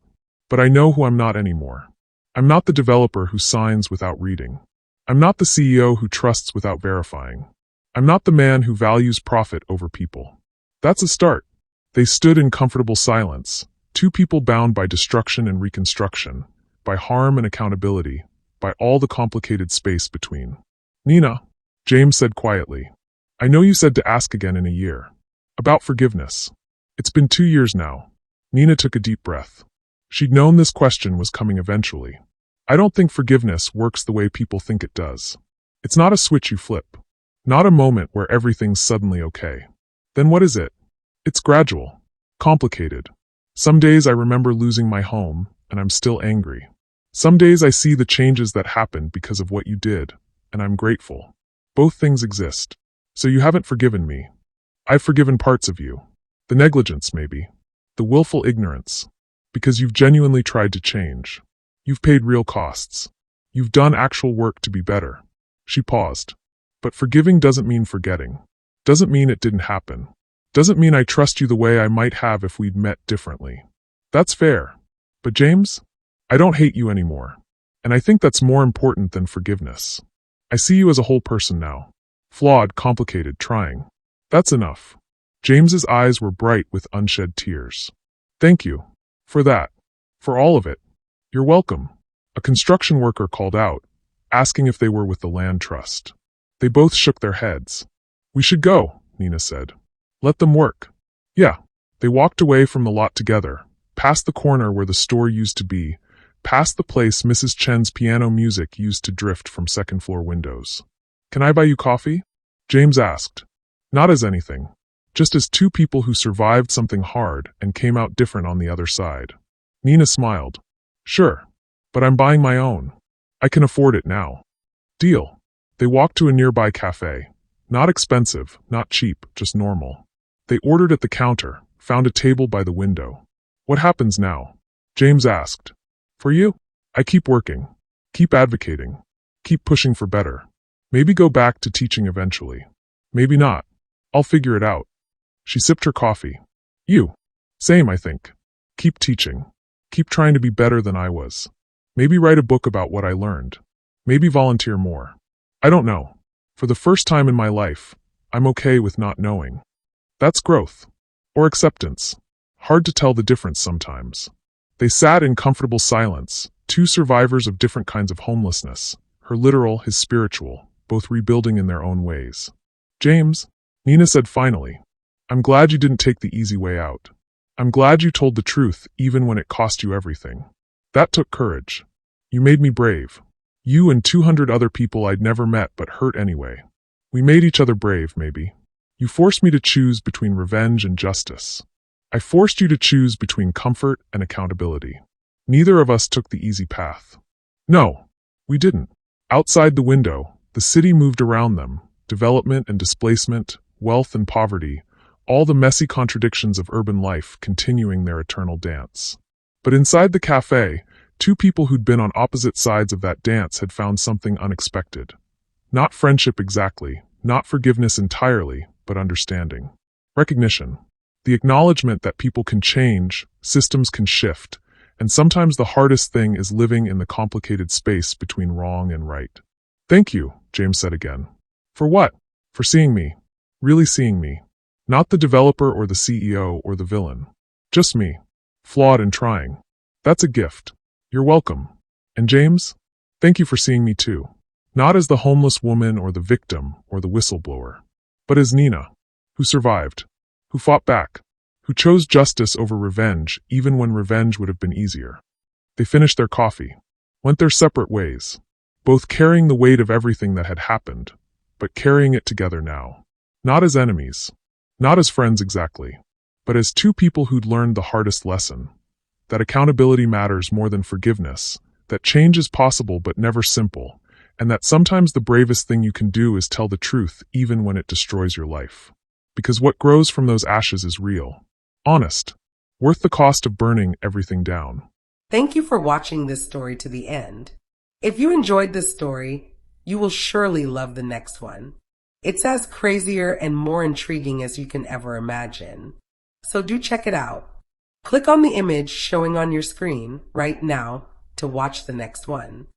But I know who I'm not anymore. I'm not the developer who signs without reading. I'm not the CEO who trusts without verifying. I'm not the man who values profit over people. That's a start. They stood in comfortable silence, two people bound by destruction and reconstruction, by harm and accountability, by all the complicated space between. Nina, James said quietly, I know you said to ask again in a year. About forgiveness. It's been 2 years now. Nina took a deep breath. She'd known this question was coming eventually. I don't think forgiveness works the way people think it does. It's not a switch you flip. Not a moment where everything's suddenly okay. Then what is it? It's gradual. Complicated. Some days I remember losing my home, and I'm still angry. Some days I see the changes that happened because of what you did, and I'm grateful. Both things exist. So you haven't forgiven me. I've forgiven parts of you. The negligence, maybe. The willful ignorance. Because you've genuinely tried to change. You've paid real costs. You've done actual work to be better. She paused. But forgiving doesn't mean forgetting. Doesn't mean it didn't happen. Doesn't mean I trust you the way I might have if we'd met differently. That's fair. But James, I don't hate you anymore. And I think that's more important than forgiveness. I see you as a whole person now. Flawed, complicated, trying. That's enough. James's eyes were bright with unshed tears. Thank you. For that. For all of it. You're welcome. A construction worker called out, asking if they were with the land trust. They both shook their heads. We should go, Nina said. Let them work. Yeah. They walked away from the lot together, past the corner where the store used to be, past the place Mrs. Chen's piano music used to drift from second-floor windows. Can I buy you coffee? James asked. Not as anything. Just as two people who survived something hard and came out different on the other side. Nina smiled. Sure. But I'm buying my own. I can afford it now. Deal. They walked to a nearby cafe. Not expensive, not cheap, just normal. They ordered at the counter, found a table by the window. What happens now? James asked. For you? I keep working. Keep advocating. Keep pushing for better. Maybe go back to teaching eventually. Maybe not. I'll figure it out. She sipped her coffee. You. Same, I think. Keep teaching. Keep trying to be better than I was. Maybe write a book about what I learned. Maybe volunteer more. I don't know. For the first time in my life, I'm okay with not knowing. That's growth. Or acceptance. Hard to tell the difference sometimes. They sat in comfortable silence, two survivors of different kinds of homelessness, her literal, his spiritual, both rebuilding in their own ways. James, Nina said finally, I'm glad you didn't take the easy way out. I'm glad you told the truth even when it cost you everything. That took courage. You made me brave. You and 200 other people I'd never met but hurt anyway. We made each other brave, maybe. You forced me to choose between revenge and justice. I forced you to choose between comfort and accountability. Neither of us took the easy path. No, we didn't. Outside the window, the city moved around them, development and displacement, wealth and poverty, all the messy contradictions of urban life continuing their eternal dance. But inside the cafe, two people who'd been on opposite sides of that dance had found something unexpected. Not friendship exactly, not forgiveness entirely, but understanding. Recognition. The acknowledgement that people can change, systems can shift, and sometimes the hardest thing is living in the complicated space between wrong and right. Thank you, James said again. For what? For seeing me. Really seeing me. Not the developer or the CEO or the villain. Just me. Flawed and trying. That's a gift. You're welcome. And James? Thank you for seeing me too. Not as the homeless woman or the victim or the whistleblower, but as Nina, who survived, who fought back, who chose justice over revenge even when revenge would have been easier. They finished their coffee, went their separate ways, both carrying the weight of everything that had happened, but carrying it together now. Not as enemies, not as friends exactly, but as two people who'd learned the hardest lesson, that accountability matters more than forgiveness, that change is possible but never simple, and that sometimes the bravest thing you can do is tell the truth even when it destroys your life. Because what grows from those ashes is real, honest, worth the cost of burning everything down. Thank you for watching this story to the end. If you enjoyed this story, you will surely love the next one. It's as crazier and more intriguing as you can ever imagine. So do check it out. Click on the image showing on your screen right now to watch the next one.